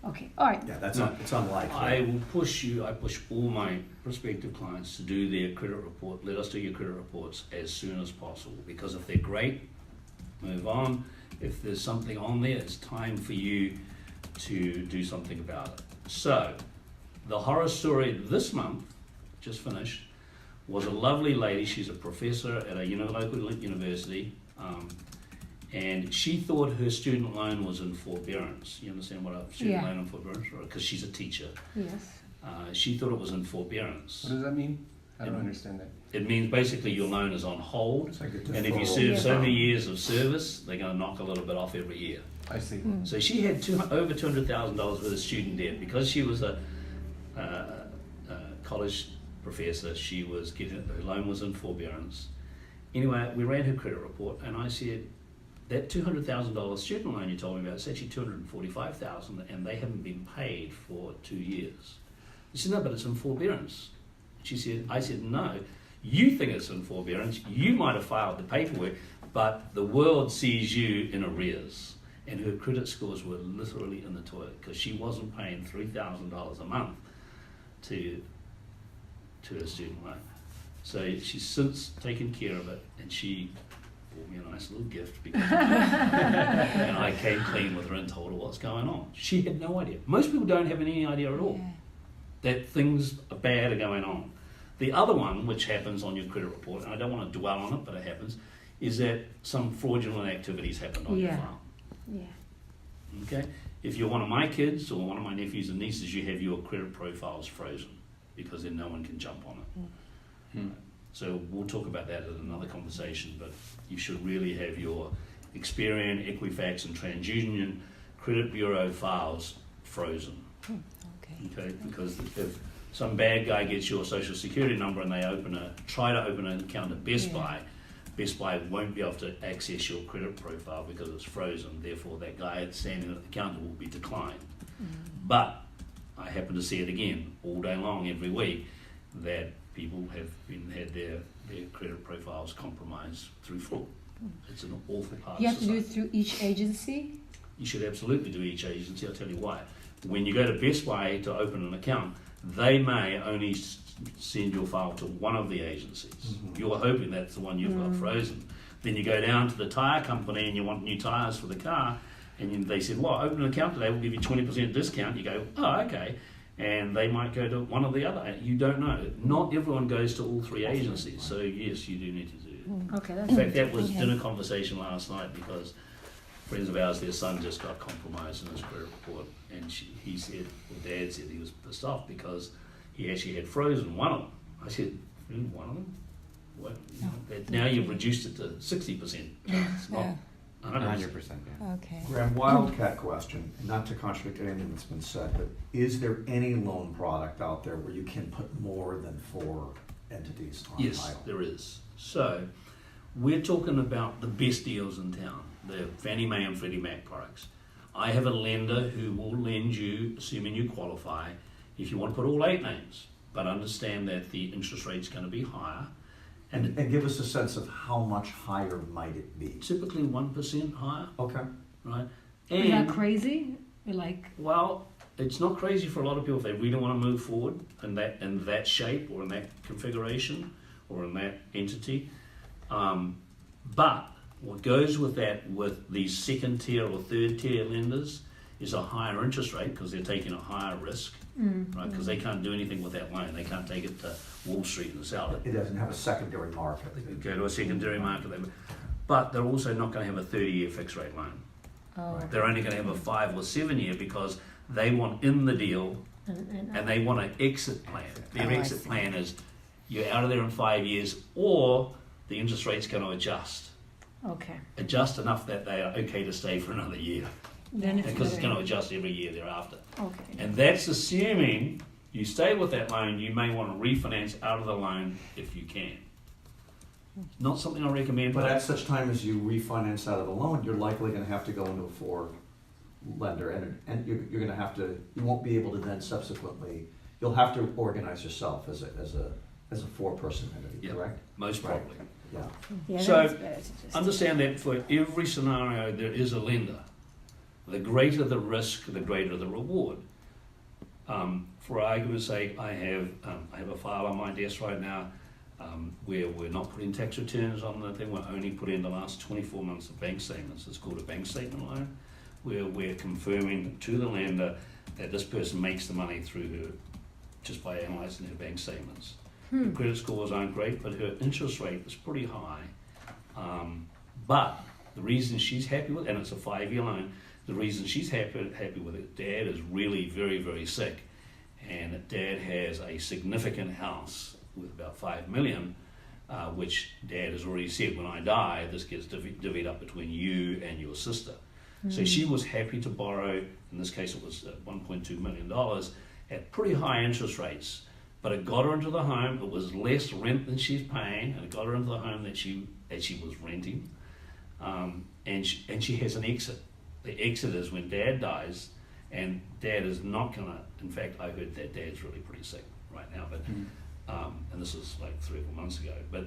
Okay, all right. Yeah, that's No. it's unlikely. I push all my prospective clients to do their credit report. Let us do your credit reports as soon as possible, because if they're great, move on. If there's something on there, it's time for you to do something about it. So, the horror story this month, just finished, was a lovely lady. She's a professor at a local university. And she thought her student loan was in forbearance. You understand what a student Yeah. loan in forbearance? Because she's a teacher. Yes. She thought it was in forbearance. What does that mean? I don't Yeah. understand that. It means basically your loan is on hold, It's like a and if you deferral. serve so Yeah. many years of service, they're going to knock a little bit off every year. I see. So she had over $200,000 worth of student debt because she was a college professor. She was her loan was in forbearance. Anyway, we ran her credit report, and I said, that $200,000 student loan you told me about, it's actually $245,000, and they haven't been paid for 2 years. She said, no, but it's in forbearance. I said, no, you think it's in forbearance. You might have filed the paperwork, but the world sees you in arrears. And her credit scores were literally in the toilet because she wasn't paying $3,000 a month to her student loan. So she's since taken care of it, and she bought me a nice little gift because and I came clean with her and told her what's going on. She had no idea. Most people don't have any idea at all that things bad are going on. The other one, which happens on your credit report, and I don't want to dwell on it, but it happens, is that some fraudulent activities happened on your file. Yeah. Okay? If you're one of my kids or one of my nephews and nieces, you have your credit profiles frozen because then no one can jump on it. So we'll talk about that in another conversation, but you should really have your Experian, Equifax, and TransUnion credit bureau files frozen. Okay? Because if some bad guy gets your social security number and they try to open an account at Best Buy, Best Buy won't be able to access your credit profile because it's frozen. Therefore, that guy standing at the counter will be declined. But I happen to see it again all day long, every week, that people have had their credit profiles compromised through fraud. It's an awful part You of have to do society. it through each agency? You should absolutely do each agency. I'll tell you why. When you go to Best Buy to open an account, they may only send your file to one of the agencies. You're hoping that's the one you've got frozen. Then you go down to the tyre company and you want new tyres for the car, and they said, well, open an account today, we'll give you 20% discount. You go, oh, okay. And they might go to one or the other. You don't know. Not everyone goes to all three agencies. So yes, you do need to do. Okay, that's In fact, that was dinner conversation last night because friends of ours, their son just got compromised in his credit report, and he said, or Dad said, he was pissed off because he actually had frozen one of them. I said, really, one of them? What? Now you've reduced it to 60%. It's not 100%. 100%, yeah. Okay. Graham, wildcat question, not to contradict anything that's been said, but is there any loan product out there where you can put more than 4 entities on Yes, title? there is. So we're talking about the best deals in town, the Fannie Mae and Freddie Mac products. I have a lender who will lend you, assuming you qualify, if you want to put all 8 names, but understand that the interest rate's going to be higher. And give us a sense of how much higher might it be? Typically 1% higher, Okay. right? Is that crazy? Like, Well, it's not crazy for a lot of people if they really want to move forward in that shape or in that configuration or in that entity. But what goes with that, with these second tier or third tier lenders, is a higher interest rate because they're taking a higher risk, right? Because they can't do anything with that loan. They can't take it to Wall Street and sell it. It doesn't have a secondary market. They could go to a secondary market. But they're also not going to have a 30-year fixed rate loan. oh, They're only going to have a 5 or 7 year because they want in the deal and they want an exit plan. Their Oh, I exit see. plan is you're out of there in 5 years, or the interest rate's going to okay. adjust enough that they are okay to stay for another year, Then it's because it's better. going to adjust every year thereafter. Okay. And that's assuming you stay with that loan. You may want to refinance out of the loan if you can. Not something I recommend, But at such time as you refinance out of the loan, you're likely gonna have to go into a 4 lender, and you're gonna have to, you won't be able to then subsequently, you'll have to organize yourself as a 4-person entity, Yeah. correct? most Right. probably. Yeah. Yeah, So, that's better to just Understand that for every scenario there is a lender. The greater the risk, the greater the reward. For argument's sake, I have a file on my desk right now where we're not putting tax returns on the thing. We're only putting the last 24 months of bank statements. It's called a bank statement loan, where we're confirming to the lender that this person makes the money through her just by analysing her bank statements. Her credit scores aren't great, but her interest rate is pretty high. But the reason she's happy with, and it's a 5-year loan, the reason she's happy with it, Dad is really very, very sick, and Dad has a significant house with about $5 million, which Dad has already said, when I die, this gets divvied up between you and your sister. So she was happy to borrow, in this case it was $1.2 million, at pretty high interest rates. But it got her into the home, it was less rent than she's paying, and it got her into the home that she was renting. And she has an exit. The exit is when Dad dies, and Dad is not gonna, in fact, I heard that Dad's really pretty sick right now, but and this is like 3 or 4 months ago, but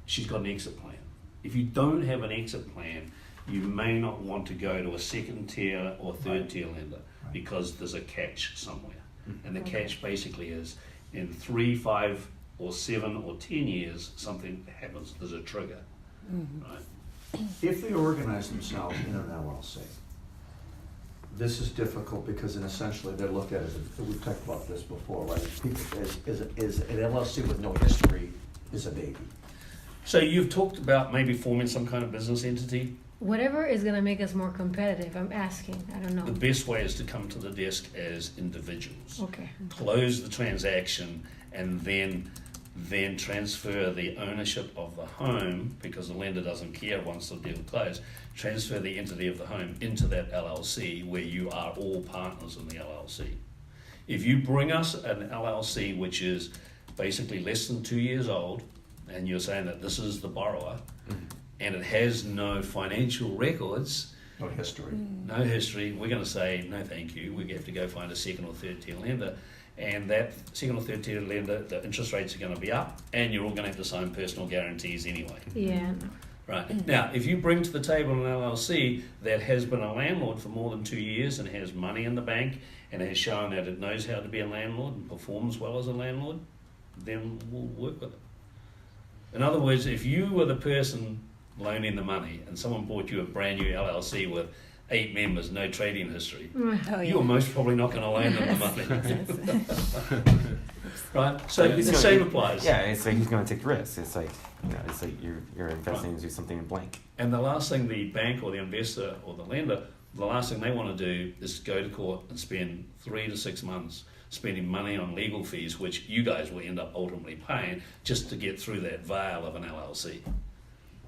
she's got an exit plan. If you don't have an exit plan, you may not want to go to a second tier or third tier lender because there's a catch somewhere. And the catch basically is in 3, 5, or 7 or 10 years, something happens, there's a trigger, right? If they organize themselves in an LLC, this is difficult because then essentially they're looked at as, we've talked about this before, right? Is an LLC with no history is a baby. So you've talked about maybe forming some kind of business entity. Whatever is gonna make us more competitive, I'm asking, I don't know. The best way is to come to the desk as individuals. Okay. Close the transaction and then transfer the ownership of the home, because the lender doesn't care once the deal closed, transfer the entity of the home into that LLC where you are all partners in the LLC. If you bring us an LLC which is basically less than 2 years old, and you're saying that this is the borrower, and it has no financial records, No history. no history, we're going to say, no thank you, we have to go find a second or third tier lender. And that second or third tier lender, the interest rates are going to be up, and you're all going to have to sign personal guarantees anyway. Yeah. Right. Now, if you bring to the table an LLC that has been a landlord for more than 2 years and has money in the bank and has shown that it knows how to be a landlord and performs well as a landlord, then we'll work with it. In other words, if you were the person loaning the money and someone bought you a brand new LLC with 8 members, no trading history, you're most probably not going to loan them the money. Right? So the same applies. Yeah, it's like he's going to take the risk. It's like, you're investing into something in blank. And the last thing the bank or the investor or the lender, the last thing they want to do is go to court and spend 3 to 6 months spending money on legal fees, which you guys will end up ultimately paying just to get through that veil of an LLC.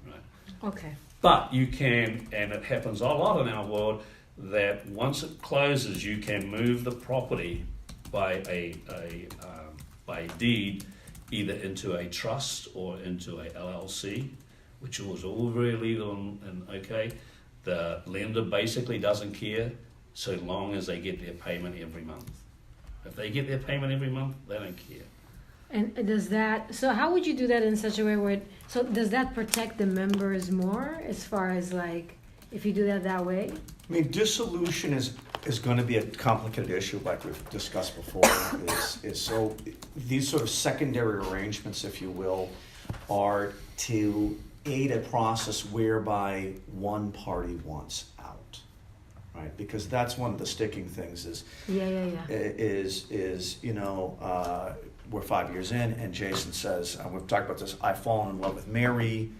Right? Okay. But you can, and it happens a lot in our world, that once it closes, you can move the property by by deed either into a trust or into a LLC, which was all very legal and okay. The lender basically doesn't care so long as they get their payment every month. If they get their payment every month, they don't care. And does that, so how would you do that in such a way where, so does that protect the members more as far as like, if you do that way? I mean, dissolution is going to be a complicated issue, like we've discussed before. is so these sort of secondary arrangements, if you will, are to aid a process whereby one party wants out, right? Because that's one of the sticking things is we're 5 years in, and Jason says, we've talked about this, I've fallen in love with Mary,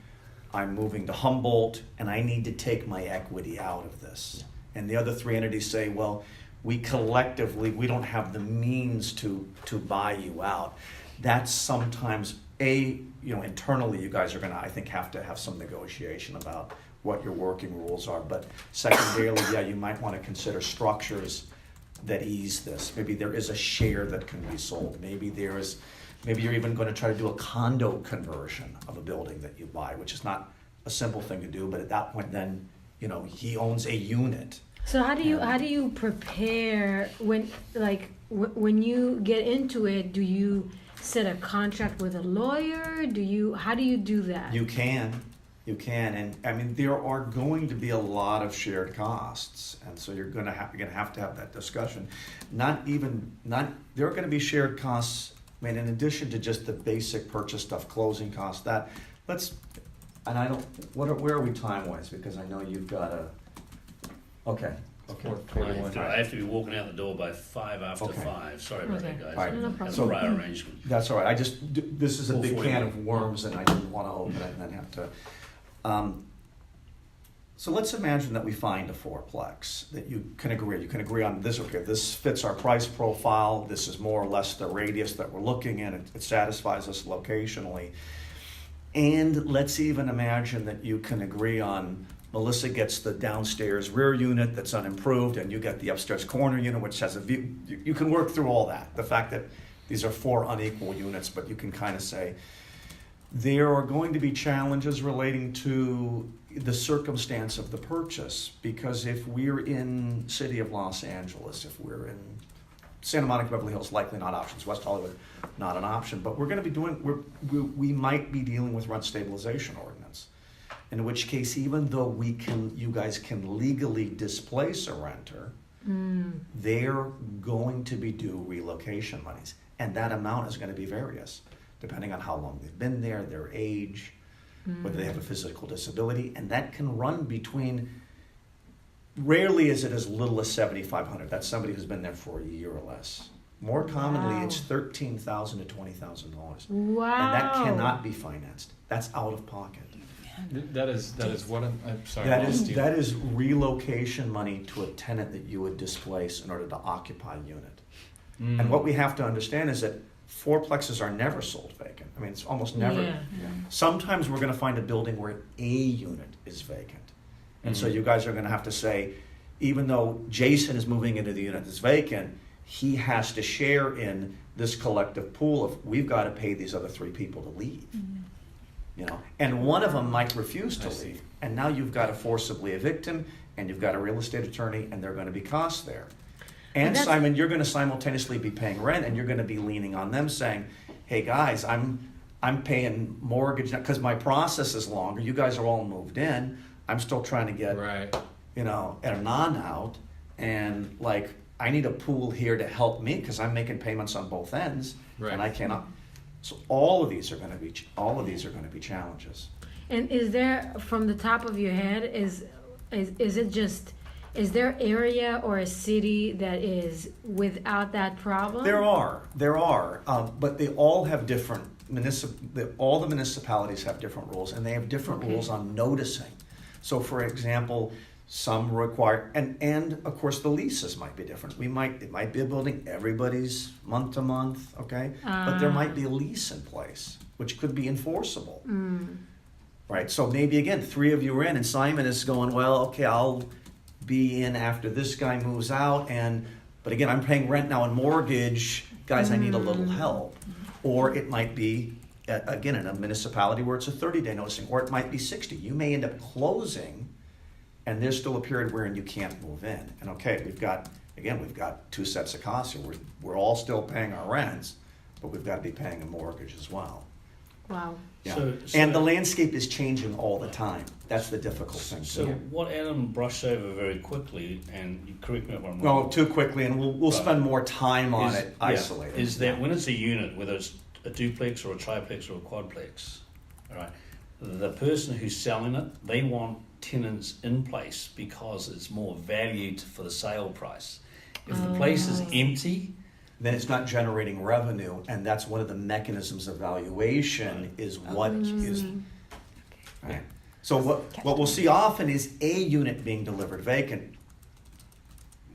I'm moving to Humboldt, and I need to take my equity out of this. And the other 3 entities say, well, we collectively, we don't have the means to buy you out. That's sometimes, internally you guys are gonna, I think, have to have some negotiation about what your working rules are. But secondarily, you might wanna consider structures that ease this. Maybe there is a share that can be sold. Maybe you're even going to try to do a condo conversion of a building that you buy, which is not a simple thing to do, but at that point then, he owns a unit. So how do you prepare when you get into it? Do you set a contract with a lawyer? How do you do that? You can, and I mean there are going to be a lot of shared costs, and so you're going to have to have that discussion. There are going to be shared costs. I mean, in addition to just the basic purchase stuff, closing costs. Where are we time wise? Because I know you've got a. Okay. 41. I have to be walking out the door by 5 after 5. Sorry about that, guys. All right. No problem. That's a prior arrangement. That's all right. This is a big 4:41. can of worms, and I didn't want to open it and then have to. So let's imagine that we find a fourplex that you can agree. You can agree on this. Okay, this fits our price profile. This is more or less the radius that we're looking at. It satisfies us locationally. And let's even imagine that you can agree on Melissa gets the downstairs rear unit that's unimproved, and you get the upstairs corner unit, which has a view. You can work through all that. The fact that these are 4 unequal units, but you can kind of say, there are going to be challenges relating to the circumstance of the purchase, because if we're in City of Los Angeles, if we're in Santa Monica, Beverly Hills, likely not options. West Hollywood, not an option. But we're going to be doing, we might be dealing with rent stabilization ordinance, in which case, even though you guys can legally displace a renter, they're going to be due relocation monies, and that amount is going to be various, depending on how long they've been there, their age, whether they have a physical disability, and that can run between. Rarely is it as little as $7,500. That's somebody who's been there for a year or less. More commonly, Wow. it's $13,000 to $20,000, Wow. and that cannot be financed. That's out of pocket. That is what I'm sorry. That Paul, is Steve. that is relocation money to a tenant that you would displace in order to occupy a unit. And what we have to understand is that fourplexes are never sold vacant. I mean, it's almost never. Yeah. Sometimes we're going to find a building where a unit is vacant. And so you guys are going to have to say, even though Jason is moving into the unit that's vacant, he has to share in this collective pool of, we've got to pay these other 3 people to leave. You know, and one of them might refuse to leave, and now you've got to forcibly evict him, and you've got a real estate attorney, and there are going to be costs there. And that's- Simon, you're going to simultaneously be paying rent, and you're going to be leaning on them, saying, "Hey guys, I'm paying mortgage because my process is longer. You guys are all moved in. I'm still trying to get Right. you know, Hernan out, and like I need a pool here to help me because I'm making payments on both ends, Right. and I cannot." So all of these are going to be challenges. And is there, from the top of your head, is it just, is there area or a city that is without that problem? There are, but they all have different all the municipalities have different rules, and they have different Okay. rules on noticing. So, for example, some require, and of course the leases might be different. It might be a building everybody's month to month, okay, but there might be a lease in place which could be enforceable. Right, so maybe again, 3 of you are in, and Simon is going, well, okay, I'll be in after this guy moves out, but again, I'm paying rent now and mortgage, guys, I need a little help. Or it might be, again, in a municipality where it's a 30-day noticing, or it might be 60. You may end up closing, and there's still a period wherein you can't move in. And okay, we've got 2 sets of costs here. We're all still paying our rents, but we've got to be paying a mortgage as well. Wow. Yeah. So- And the landscape is changing all the time. That's the difficult thing. So too. what Adam brushed over very quickly, and you correct me if I'm No, wrong. too quickly, and we'll Right. spend more time on is- it yeah, isolated. is that when it's a unit, whether it's a duplex or a triplex or a quadplex, all right, the person who's selling it, they want tenants in place because it's more valued for the sale price. If the place is empty, then it's not generating revenue, and that's one of the mechanisms of valuation is what is. Right. So what we'll see often is a unit being delivered vacant,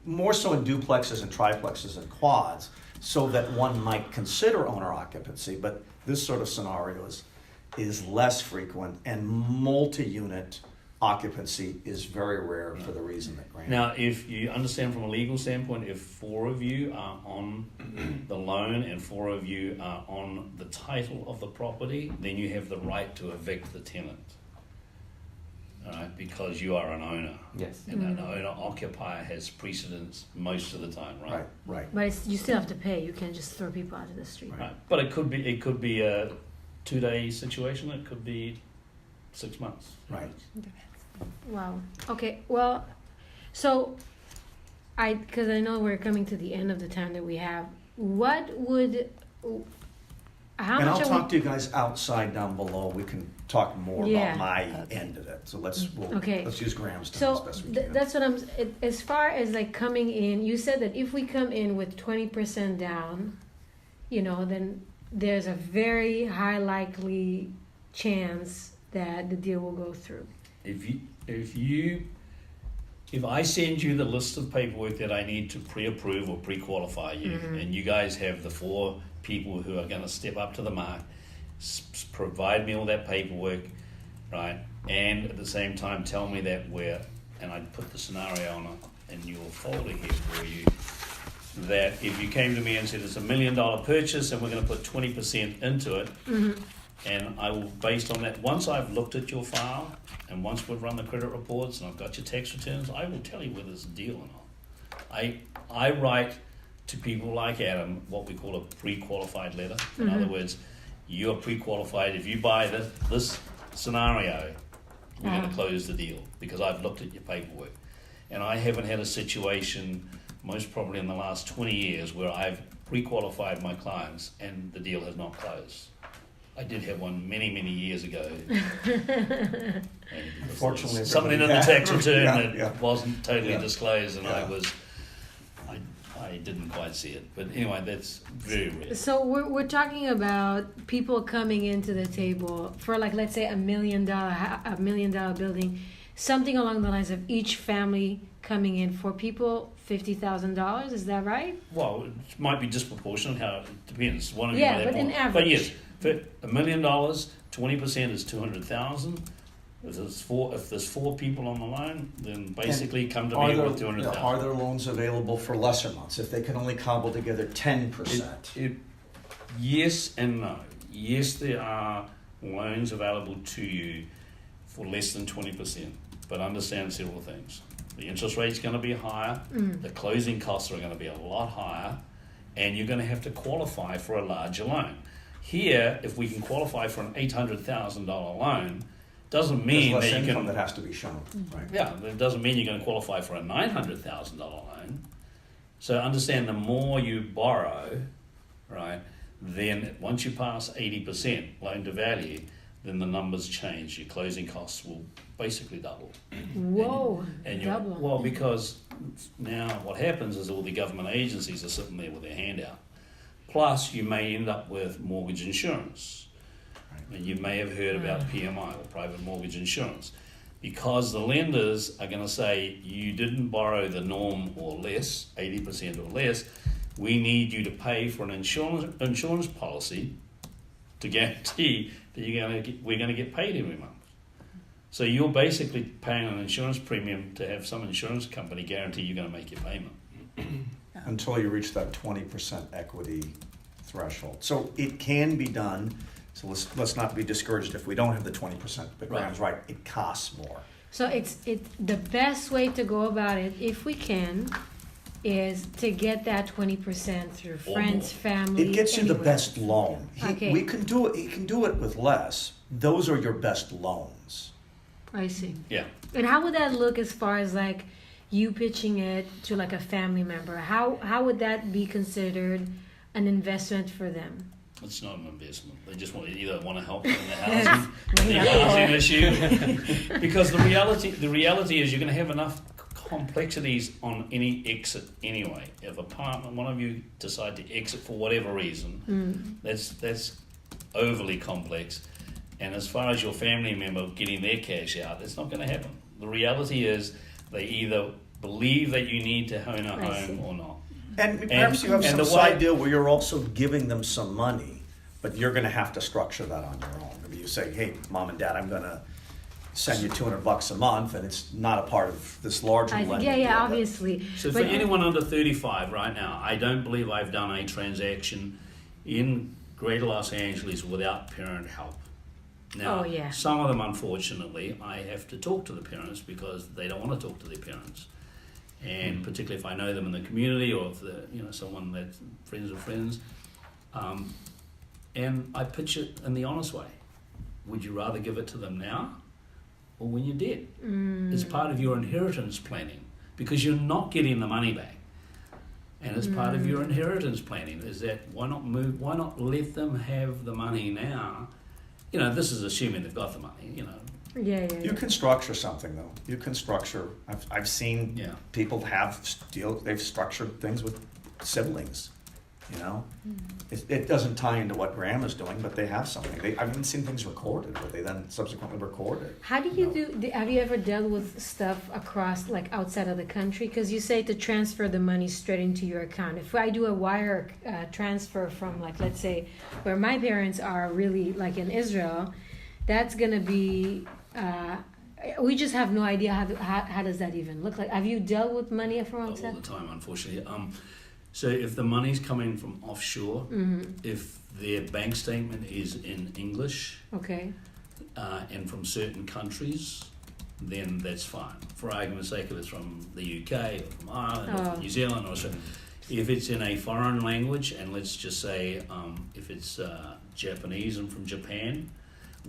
more so in duplexes and triplexes and quads, so that one might consider owner occupancy, but this sort of scenario is less frequent, and multi-unit occupancy is very rare for the reason that Grant. now if you understand from a legal standpoint, if 4 of you are on the loan and 4 of you are on the title of the property, then you have the right to evict the tenant. All right, because you are an owner. Yes. And an owner occupier has precedence most of the time, right? Right. But you still have to pay. You can't just throw people out of the street. Right. But it could be a 2-day situation. It could be 6 months. Right. Wow. Okay. Well, so because I know we're coming to the end of the time that we have. How And much I'll are talk to you guys outside down below. We can talk more Yeah. about my end of it. So let's use Graham's time as So best we can. that's what as far as like coming in, you said that if we come in with 20% down, then there's a very high likely chance that the deal will go through. If I send you the list of paperwork that I need to pre-approve or pre-qualify you, and you guys have the 4 people who are going to step up to the mark, provide me all that paperwork, right? and at the same time tell me that and I put the scenario in your folder here for you, that if you came to me and said it's $1 million purchase and we're going to put 20% into it, and I will, based on that, once I've looked at your file and once we've run the credit reports and I've got your tax returns, I will tell you whether it's a deal or not. I write to people like Adam what we call a pre-qualified letter. In other words, you're pre-qualified. If you buy this scenario, we're going to close the deal because I've looked at your paperwork. And I haven't had a situation, most probably in the last 20 years, where I've pre-qualified my clients and the deal has not closed. I did have one many, many years ago. Fortunately, something in the tax return that yeah. wasn't totally disclosed, and Yeah. I didn't quite see it. But anyway, that's very rare. So we're talking about people coming into the table for, like, let's say $1 million building, something along the lines of each family coming in. For people, $50,000. Is that right? Well, it might be disproportionate. How it depends. One of you Yeah, might have but in more. average. But yes, for $1 million, 20% is $200,000. If there's four people on the line, then basically come to me with $200,000. Are there loans available for lesser amounts if they can only cobble together 10%? Yes and no. Yes, there are loans available to you for less than 20%, but understand several things. The interest rate's going to be higher, the closing costs are going to be a lot higher, and you're going to have to qualify for a larger loan. Here, if we can qualify for an $800,000 loan, doesn't mean There's less that you income can. that has to be shown, right? Yeah, but it doesn't mean you're going to qualify for a $900,000 loan. So understand, the more you borrow, right, then once you pass 80% loan to value, then the numbers change. Your closing costs will basically double. Whoa, And double. well, because now what happens is all the government agencies are sitting there with their hand out. Plus, you may end up with mortgage insurance. And you may have heard about PMI, or private mortgage insurance. Because the lenders are going to say, you didn't borrow the norm or less, 80% or less, we need you to pay for an insurance policy to guarantee that we're going to get paid every month. So you're basically paying an insurance premium to have some insurance company guarantee you're going to make your payment. Until you reach that 20% equity threshold. So it can be done. So let's not be discouraged if we don't have the 20%. But Graham's right, it costs more. So it's the best way to go about it, if we can, is to get that 20% through Or friends, more. family. It gets you the anywhere. best loan. Okay. We can do it. You can do it with less. Those are your best loans. I see. Yeah. And how would that look as far as, like, you pitching it to, like, a family member? How would that be considered an investment for them? It's not an investment. They just want to help in the housing issue. Because the reality is you're going to have enough complexities on any exit anyway. If one of you decide to exit for whatever reason, that's overly complex. And as far as your family member getting their cash out, that's not going to happen. The reality is they either believe that you need to own a home or not. And perhaps you have and some the side way- deal where you're also giving them some money, but you're going to have to structure that on your own. Maybe you say, hey, mom and dad, I'm going to send you $200 a month, and it's not a part of this larger lending deal. Yeah, But obviously. So for anyone under 35 right now, I don't believe I've done a transaction in Greater Los Angeles without parent help. Now, some of them, unfortunately, I have to talk to the parents because they don't want to talk to their parents. And particularly if I know them in the community or if they're, someone that's friends of friends. And I pitch it in the honest way. Would you rather give it to them now or when you're dead? It's part of your inheritance planning because you're not getting the money back. And as part of your inheritance planning is that why not let them have the money now? This is assuming they've got the money, Yeah. you can structure something, though. You can structure. I've seen people they've structured things with siblings. It doesn't tie into what Graham is doing, but they have something. I've even seen things recorded where they then subsequently record it. How do you have you ever dealt with stuff across, like, outside of the country? Because you say to transfer the money straight into your account. If I do a wire transfer from, like, let's say where my parents are really, like, in Israel, that's going to be we just have no idea how does that even look like. Have you dealt with money from All outside? the time, unfortunately. So if the money's coming from offshore, Mm-hmm. if their bank statement is in English Okay. and from certain countries, then that's fine. For argument's sake, if it's from the UK or from Ireland or Oh. from New Zealand or so, if it's in a foreign language, and let's just say if it's Japanese and from Japan,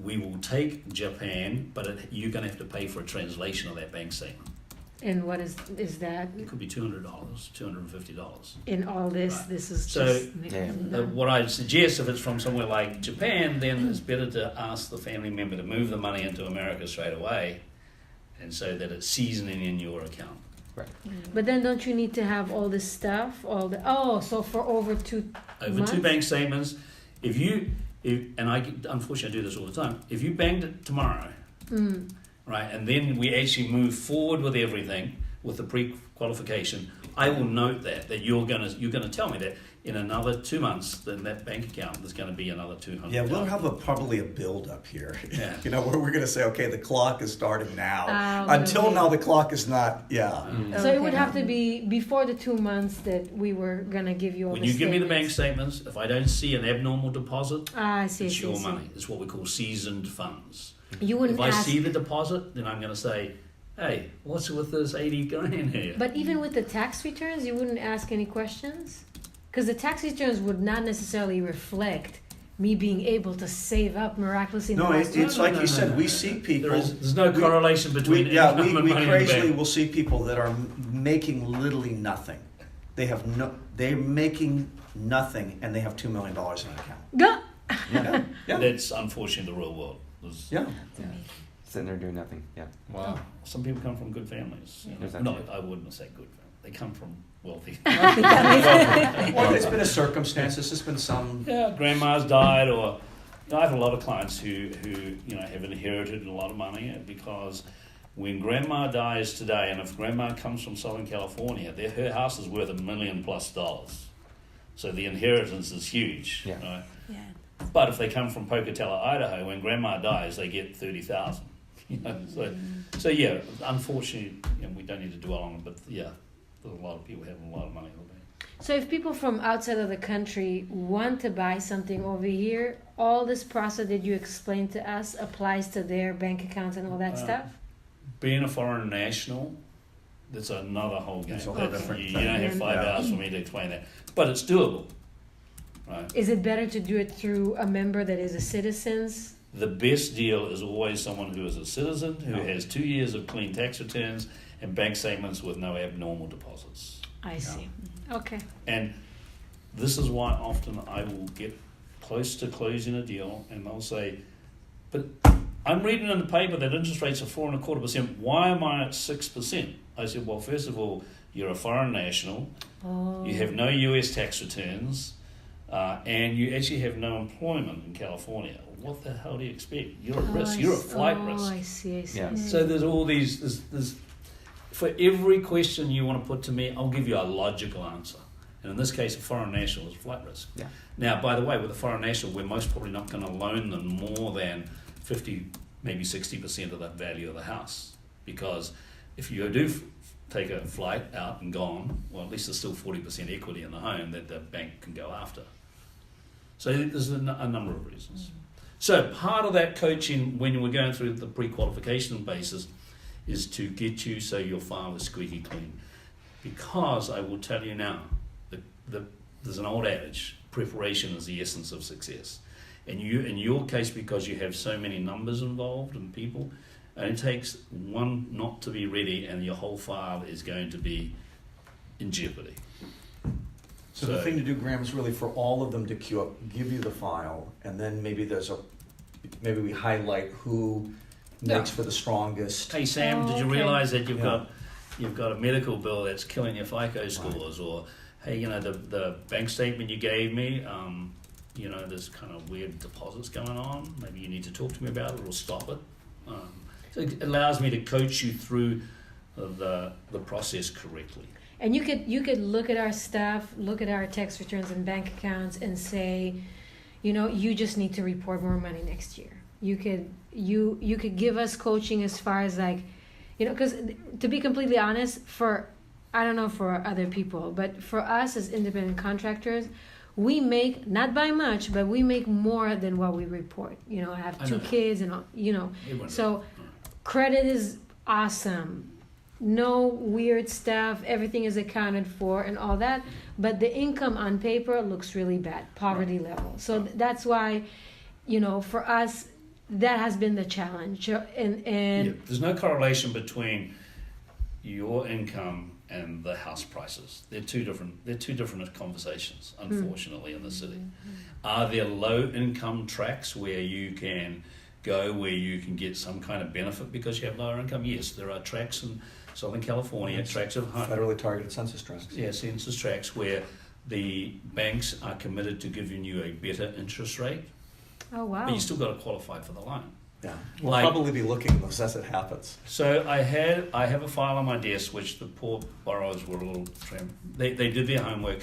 we will take Japan, but you're going to have to pay for a translation of that bank statement. And what is that It could be $200, $250. in all this? Right. This is So, just What I suggest, if it's from somewhere like Japan, then it's better to ask the family member to move the money into America straight away, and so that it's seasoning in your account. But then don't you need to have all this stuff? So for over 2 Over months? 2 bank statements, and unfortunately I do this all the time, if you banked it tomorrow, right, and then we actually move forward with everything, with the pre-qualification, I will note that you're gonna tell me that in another 2 months, then that bank account there's gonna be another $200. Yeah, we'll have probably a build up here. Yeah. You know, where we're going to say, okay, the clock is starting now. Until okay. now, the clock is not. Yeah. So it would have to be before the 2 months that we were gonna give you all When the you give me the bank statements. statements, if I don't see an abnormal deposit, I see. it's your money. It's what we call seasoned funds. You wouldn't If I ask. see the deposit, then I'm going to say, hey, what's with this 80 grand here? But even with the tax returns, you wouldn't ask any questions? Because the tax returns would not necessarily reflect me being able to save up miraculously. in the No, last it's like no, you no, said. no, We no. see people. There's no correlation between we income and money in the crazily bank. will see people that are making literally nothing. They're making nothing, and they have $2 million in an account. Go. Yeah. Yeah. That's unfortunately the real world. Yeah. Sitting there doing nothing. Yeah. Wow. Some people come from good families. There's that No, too. I wouldn't say good families. They come from wealthy. Well, there's been a circumstance. There's been some. Yeah, grandma's died, or I have a lot of clients who have inherited a lot of money, because when grandma dies today, and if grandma comes from Southern California, her house is worth $1 million+. So the inheritance is huge. Yeah. Right? Yeah. But if they come from Pocatello, Idaho, when grandma dies, they get $30,000. So yeah, unfortunately, we don't need to dwell on it, but yeah, there's a lot of people having a lot of money in the bank. So if people from outside of the country want to buy something over here, all this process that you explained to us applies to their bank accounts and all that stuff? Being a foreign national, that's another whole game. It's a whole different You thing. don't have 5 Yeah. hours for me to explain that, but it's doable. Right. Is it better to do it through a member that is a citizen's? The best deal is always someone who is a citizen, who has 2 years of clean tax returns and bank statements with no abnormal deposits. I see. Okay. And this is why often I will get close to closing a deal, and they'll say, but I'm reading in the paper that interest rates are 4.25%. Why am I at 6%? I said, well, first of all, you're a foreign national. Oh. You have no US tax returns, and you actually have no employment in California. What the hell do you expect? You're at risk. You're a flight risk. I see. Yeah. So there's all these. There's for every question you want to put to me, I'll give you a logical answer. And in this case, a foreign national is a flight risk. Yeah. Now, by the way, with a foreign national, we're most probably not going to loan them more than 50, maybe 60% of the value of the house, because if you do take a flight out and gone, well, at least there's still 40% equity in the home that the bank can go after. So there's a number of reasons. So part of that coaching when we're going through the pre-qualification basis is to get you so your file is squeaky clean. Because I will tell you now, there's an old adage, preparation is the essence of success. And you, in your case, because you have so many numbers involved and people, it takes one not to be ready and your whole file is going to be in jeopardy. So the thing to do, Graham, is really for all of them to queue up, give you the file, and then maybe we highlight who makes for the strongest. Hey Sam, did you okay. realize that you've Yeah. got a medical bill that's killing your FICO scores? Or hey, the bank statement you gave me, there's kind of weird deposits going on. Maybe you need to talk to me about it or stop it. So it allows me to coach you through the process correctly. And you could look at our stuff, look at our tax returns and bank accounts, and say, you just need to report more money next year. You could give us coaching as far as like, because to be completely honest, I don't know for other people, but for us as independent contractors, we make, not by much, but we make more than what we report. I have I 2 know. kids and Everyone so does. credit is awesome. No weird stuff. Everything is accounted for and all that. But the income on paper looks really bad, poverty level. So that's why, for us, that has been the challenge. And Yeah, there's no correlation between your income and the house prices. They're two different conversations, unfortunately, in the city. Are there low income tracts where you can go where you can get some kind of benefit because you have lower income? Yes, there are tracts in Southern California, tracts of home. Federally targeted census tracts. Yeah, census tracts where the banks are committed to giving you a better interest rate, oh wow. but you still got to qualify for the loan. Yeah, we'll Like- probably be looking at those as it happens. So I have a file on my desk which the poor borrowers were a little they did their homework.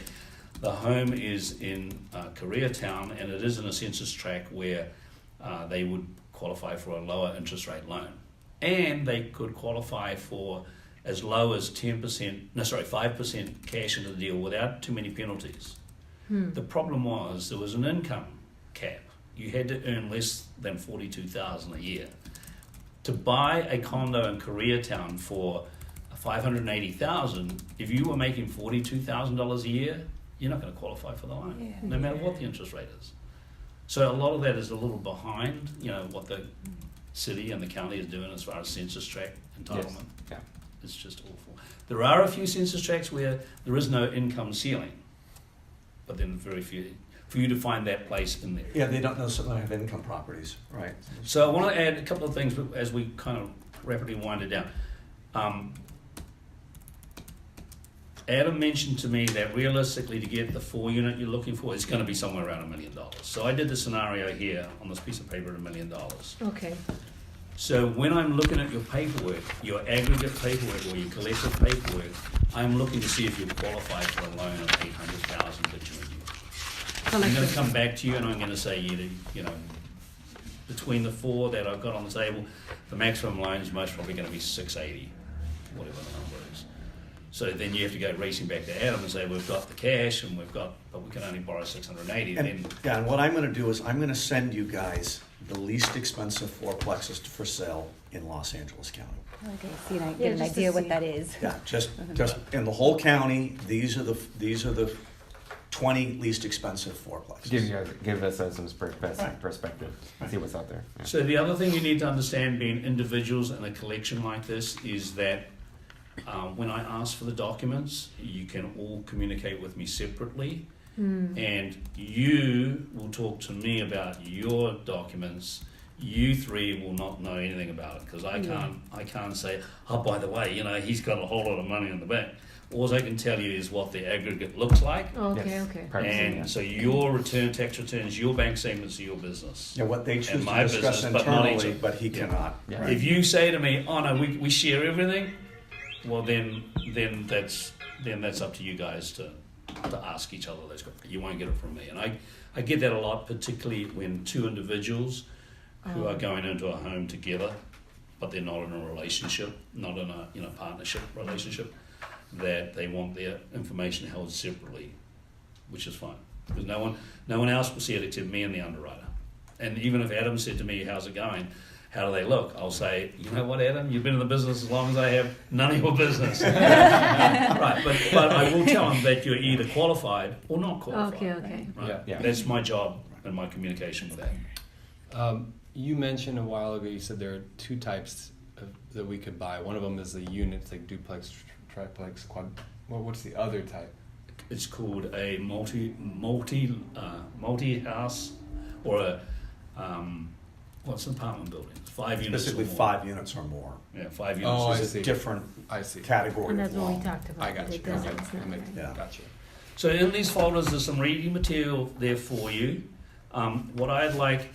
The home is in Koreatown, and it is in a census tract where they would qualify for a lower interest rate loan, and they could qualify for as low as 5% cash into the deal without too many penalties. The problem was there was an income cap. You had to earn less than $42,000 a year. To buy a condo in Koreatown for $580,000, if you were making $42,000 a year, you're not going to qualify for the loan, no matter what the interest rate is. So a lot of that is a little behind, what the city and the county is doing as far as census tract entitlement. Yeah. It's just awful. There are a few census tracts where there is no income ceiling, but then very few. For you to find that place in there. Yeah, they don't necessarily have income properties, right? So I want to add a couple of things as we kind of rapidly wind it down. Adam mentioned to me that realistically to get the 4-unit you're looking for, it's going to be somewhere around $1 million. So I did the scenario here on this piece of paper at $1 million. Okay. So when I'm looking at your paperwork, your aggregate paperwork or your collective paperwork, I'm looking to see if you qualify for a loan of $800,000 that you would use. I'm going to come back to you and I'm going to say either, between the 4 that I've got on the table, the maximum loan is most probably going to be $680, whatever the number is. So then you have to go racing back to Adam and say, we've got the cash and but we can only borrow $680. And what I'm gonna do is I'm gonna send you guys the least expensive fourplexes for sale in Los Angeles County. Okay, so you don't Yeah, get an just to idea what see. that is. Yeah, just in the whole county, these are the 20 least expensive fourplexes. Give us some Right. perspective. See what's out there. Yeah. So the other thing you need to understand being individuals in a collection like this is that when I ask for the documents, you can all communicate with me separately, and you will talk to me about your documents. You 3 will not know anything about it because I can't say, oh, by the way, he's got a whole lot of money in the bank. All I can tell you is what the aggregate looks like. Okay. Yes. Okay. Privacy, And yeah. so your tax returns, your bank statements are your business. Yeah, what they choose And to my discuss business, but not each internally, of- but he cannot. Yeah. right? If you say to me, oh no, we share everything, well then that's up to you guys to ask each other those questions. You won't get it from me. And I get that a lot, particularly when 2 individuals who are going into a home together, but they're not in a relationship, not in a partnership relationship, that they want their information held separately, which is fine. Because no one else will see it except me and the underwriter. And even if Adam said to me, how's it going? How do they look? I'll say, you know what, Adam, you've been in the business as long as I have, none of your business. Right, but I will tell them that you're either qualified or not qualified. Okay. Right? Yeah. That's my job and my communication with that. You mentioned a while ago, you said there are 2 types that we could buy. One of them is the units, like duplex, triplex, quad. What's the other type? It's called a multi-house or a what's an apartment building? 5 units. Basically or more. 5 units or more. Yeah, 5 units. Oh, I This is see. a different I see. category And that's of what we loan. talked about. I got you. It doesn't- it's not right. Yeah. Gotcha. So in these folders, there's some reading material there for you. What I'd like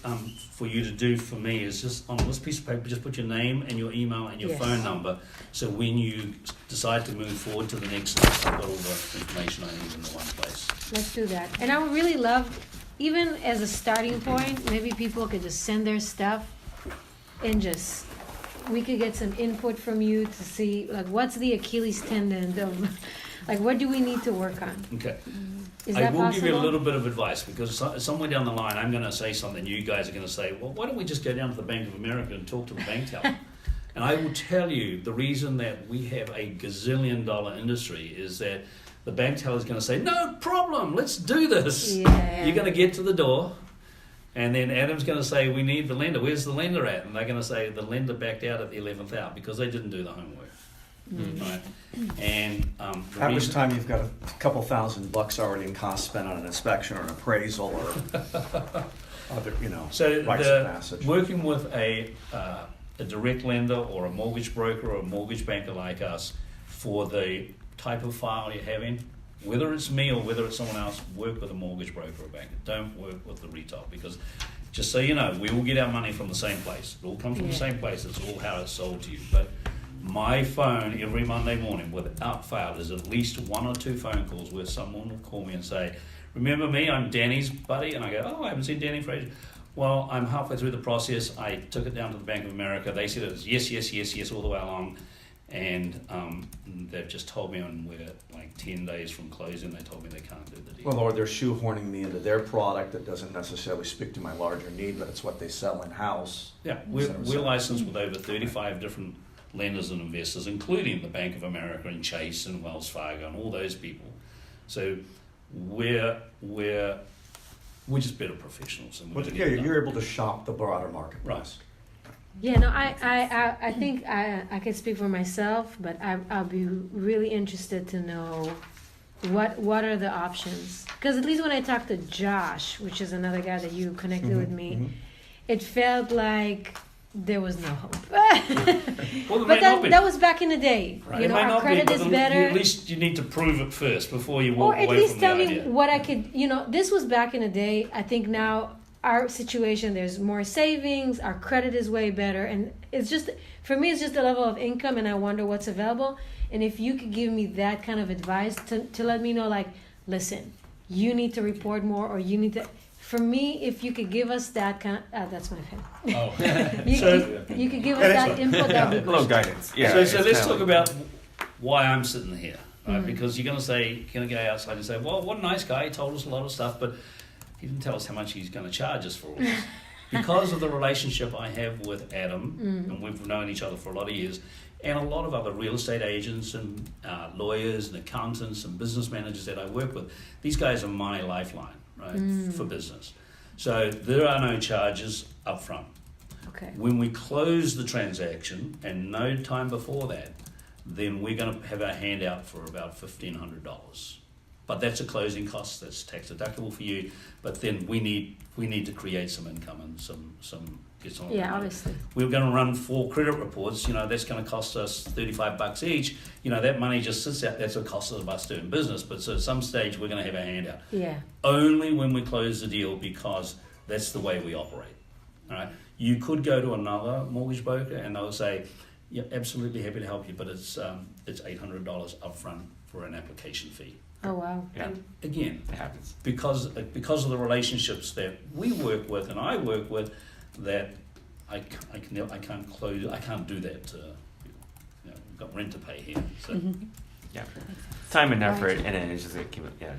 for you to do for me is just on this piece of paper, just put your name and your email and your Yes. phone number. So when you decide to move forward to the next step, I've got all the information I need in the one place. Let's do that. And I would really love even as a starting point, maybe people could just send their stuff and just, we could get some input from you to see, like, what's the Achilles tendon of, like, what do we need to work on? Okay. Is I that will give you a possible? little bit of advice because somewhere down the line I'm going to say something. You guys are going to say, well, why don't we just go down to the Bank of America and talk to the bank teller? And I will tell you the reason that we have a gazillion-dollar industry is that the bank teller is going to say, no problem, let's do this. Yeah. You're going to get to the door, and then Adam's going to say, we need the lender. Where's the lender at? And they're going to say, the lender backed out at the 11th hour because they didn't do the homework. Right? And the At which reason- time you've got a couple $1,000 already in costs spent on an inspection or an appraisal or other, So rites of passage. working with a direct lender or a mortgage broker or a mortgage banker like us for the type of file you're having, whether it's me or whether it's someone else, work with a mortgage broker or banker. Don't work with the retail because just so you know, we will get our money from the same place. It all comes from the Yeah. same place. It's all how it's sold to you. But my phone every Monday morning, without fail, is at least 1 or 2 phone calls where someone will call me and say, remember me, I'm Danny's buddy? And I go, oh, I haven't seen Danny for ages. Well, I'm halfway through the process. I took it down to the Bank of America. They said it was yes, yes, yes, yes all the way along. And they've just told me we're like 10 days from closing, they told me they can't do the deal. Well, or they're shoehorning me into their product that doesn't necessarily speak to my larger need, but it's what they sell in-house. Yeah, we're licensed with over 35 different lenders and investors, including the Bank of America and Chase and Wells Fargo and all those people. So we're just better professionals. And we're But gonna yeah, get it done. you're able to shop the broader marketplace. Right. Yeah, no, I think I can speak for myself, but I'll be really interested to know what are the options. Because at least when I talked to Josh, which is another guy that you connected with me, it felt like there was no hope. Well, there But may not be. that was back in the day. Right. You It know, may our not be, credit but is at better. least you need to prove it first before you Or walk at away least from tell the me idea. what I could, this was back in the day. I think now our situation, there's more savings, our credit is way better. And it's just, for me, it's just the level of income and I wonder what's available. And if you could give me that kind of advice to let me know, like, listen, you need to report more or you need to, for me, if you could give us that kind of, that's my pen. Oh. You could give us that input, that would A be little great. guidance. Yeah. so it's let's kinda talk like- about why I'm sitting here, right? Because you're going to go outside and say, well, what a nice guy, he told us a lot of stuff, but he didn't tell us how much he's going to charge us for all this. Because of the relationship I have with Adam, and we've known each other for a lot of years, and a lot of other real estate agents and lawyers and accountants and business managers that I work with, these guys are my lifeline, right, for business. So there are no charges up front. Okay. When we close the transaction, and no time before that, then we're going to have our hand out for about $1,500. But that's a closing cost. That's tax deductible for you. But then we need to create some income and some get some. Yeah, obviously. We're going to run 4 credit reports. That's going to cost us $35 each. That money just sits out. That's what costs us doing business. But so at some stage we're going to have our hand out. Yeah. Only when we close the deal because that's the way we operate. All right. You could go to another mortgage broker and they'll say, "Yeah, absolutely happy to help you, but it's $800 upfront for an application fee." Oh, wow. Yeah, And again, it happens. because of the relationships that we work with and I work with, that I can't close. I can't do that to people. We've got rent to pay here. So Yeah. Time and effort, and then it's just like,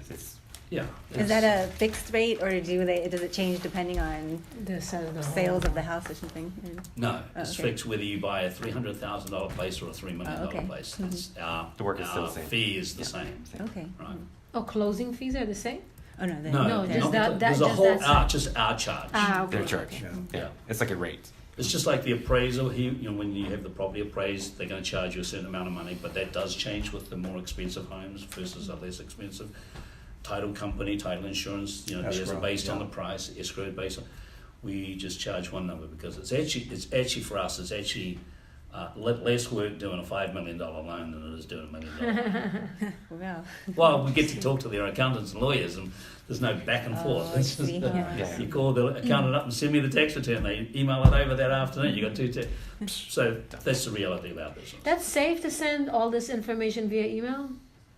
it's yeah. Is that a fixed rate, or does it change depending on The side of the sales of the house or something? No, Oh, it's okay. fixed whether you buy a $300,000 place or a $3 million Oh, okay. place. It's our The work is still the same. fee is the same. Okay. Right. Oh, closing fees are the same? Oh no, No, No, okay. just not that- the- that- there's a just whole that side. just our charge. Okay. their charge. Yeah. Yeah, it's like a rate. It's just like the appraisal. When you have the property appraised, they're going to charge you a certain amount of money, but that does change with the more expensive homes versus the less expensive. Title company, title insurance, theirs are Escrow, based on yeah. the price, escrow based on. We just charge one number because it's actually for us. It's actually less work doing a $5 million loan than it is doing $1 million. Wow. Well, we get to talk to their accountants and lawyers, and there's no back and forth. Oh, I It's just, see. Yeah. you call the accountant up and send me the tax return. They email it over that afternoon. You got 2 tax. So that's the reality of our business. That's safe to send all this information via email?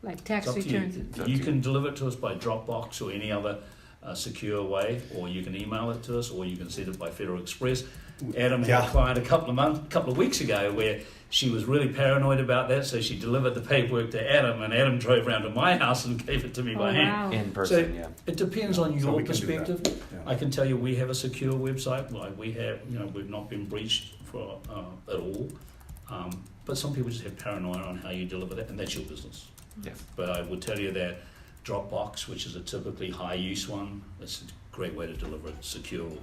Like tax It's up to returns? you. It's up You to can deliver it to us by Dropbox or any other a secure way, or you can email it to us, or you can send it by Federal Express. Adam had Yeah. a client a couple of weeks ago where she was really paranoid about that, so she delivered the paperwork to Adam, and Adam drove round to my house and gave it to me Oh, by hand. wow. In person, So yeah. it depends on So your we can do that. perspective. Yeah. I can tell you we have a secure website. Like we have, we've not been breached for at all. But some people just have paranoia on how you deliver that, and that's your business. Yes. But I would tell you that Dropbox, which is a typically high use one, it's a great way to deliver it secure way.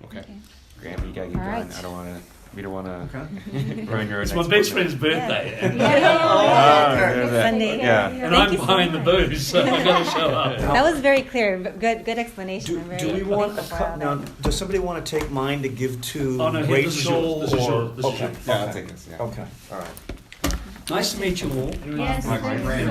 Okay. Okay. Graham, you gotta get All going. right. We don't wanna Okay. ruin your It's next my best appointment. friend's birthday, and, Ah, there's that. Sunday. Yeah. and Thank I'm you so behind the much. booze, so I got to show up. That was very clear. But good explanation. Do, I'm very do we want a thankful for cut all now? that. Does somebody want to take mine to give to Oh, no, here, this is yours. Rachel? This is or- yours. This is okay. yours. Yeah, I'll Okay. take this, yeah. Okay. All right. Nice to meet you all. Yes, My thank you. grand-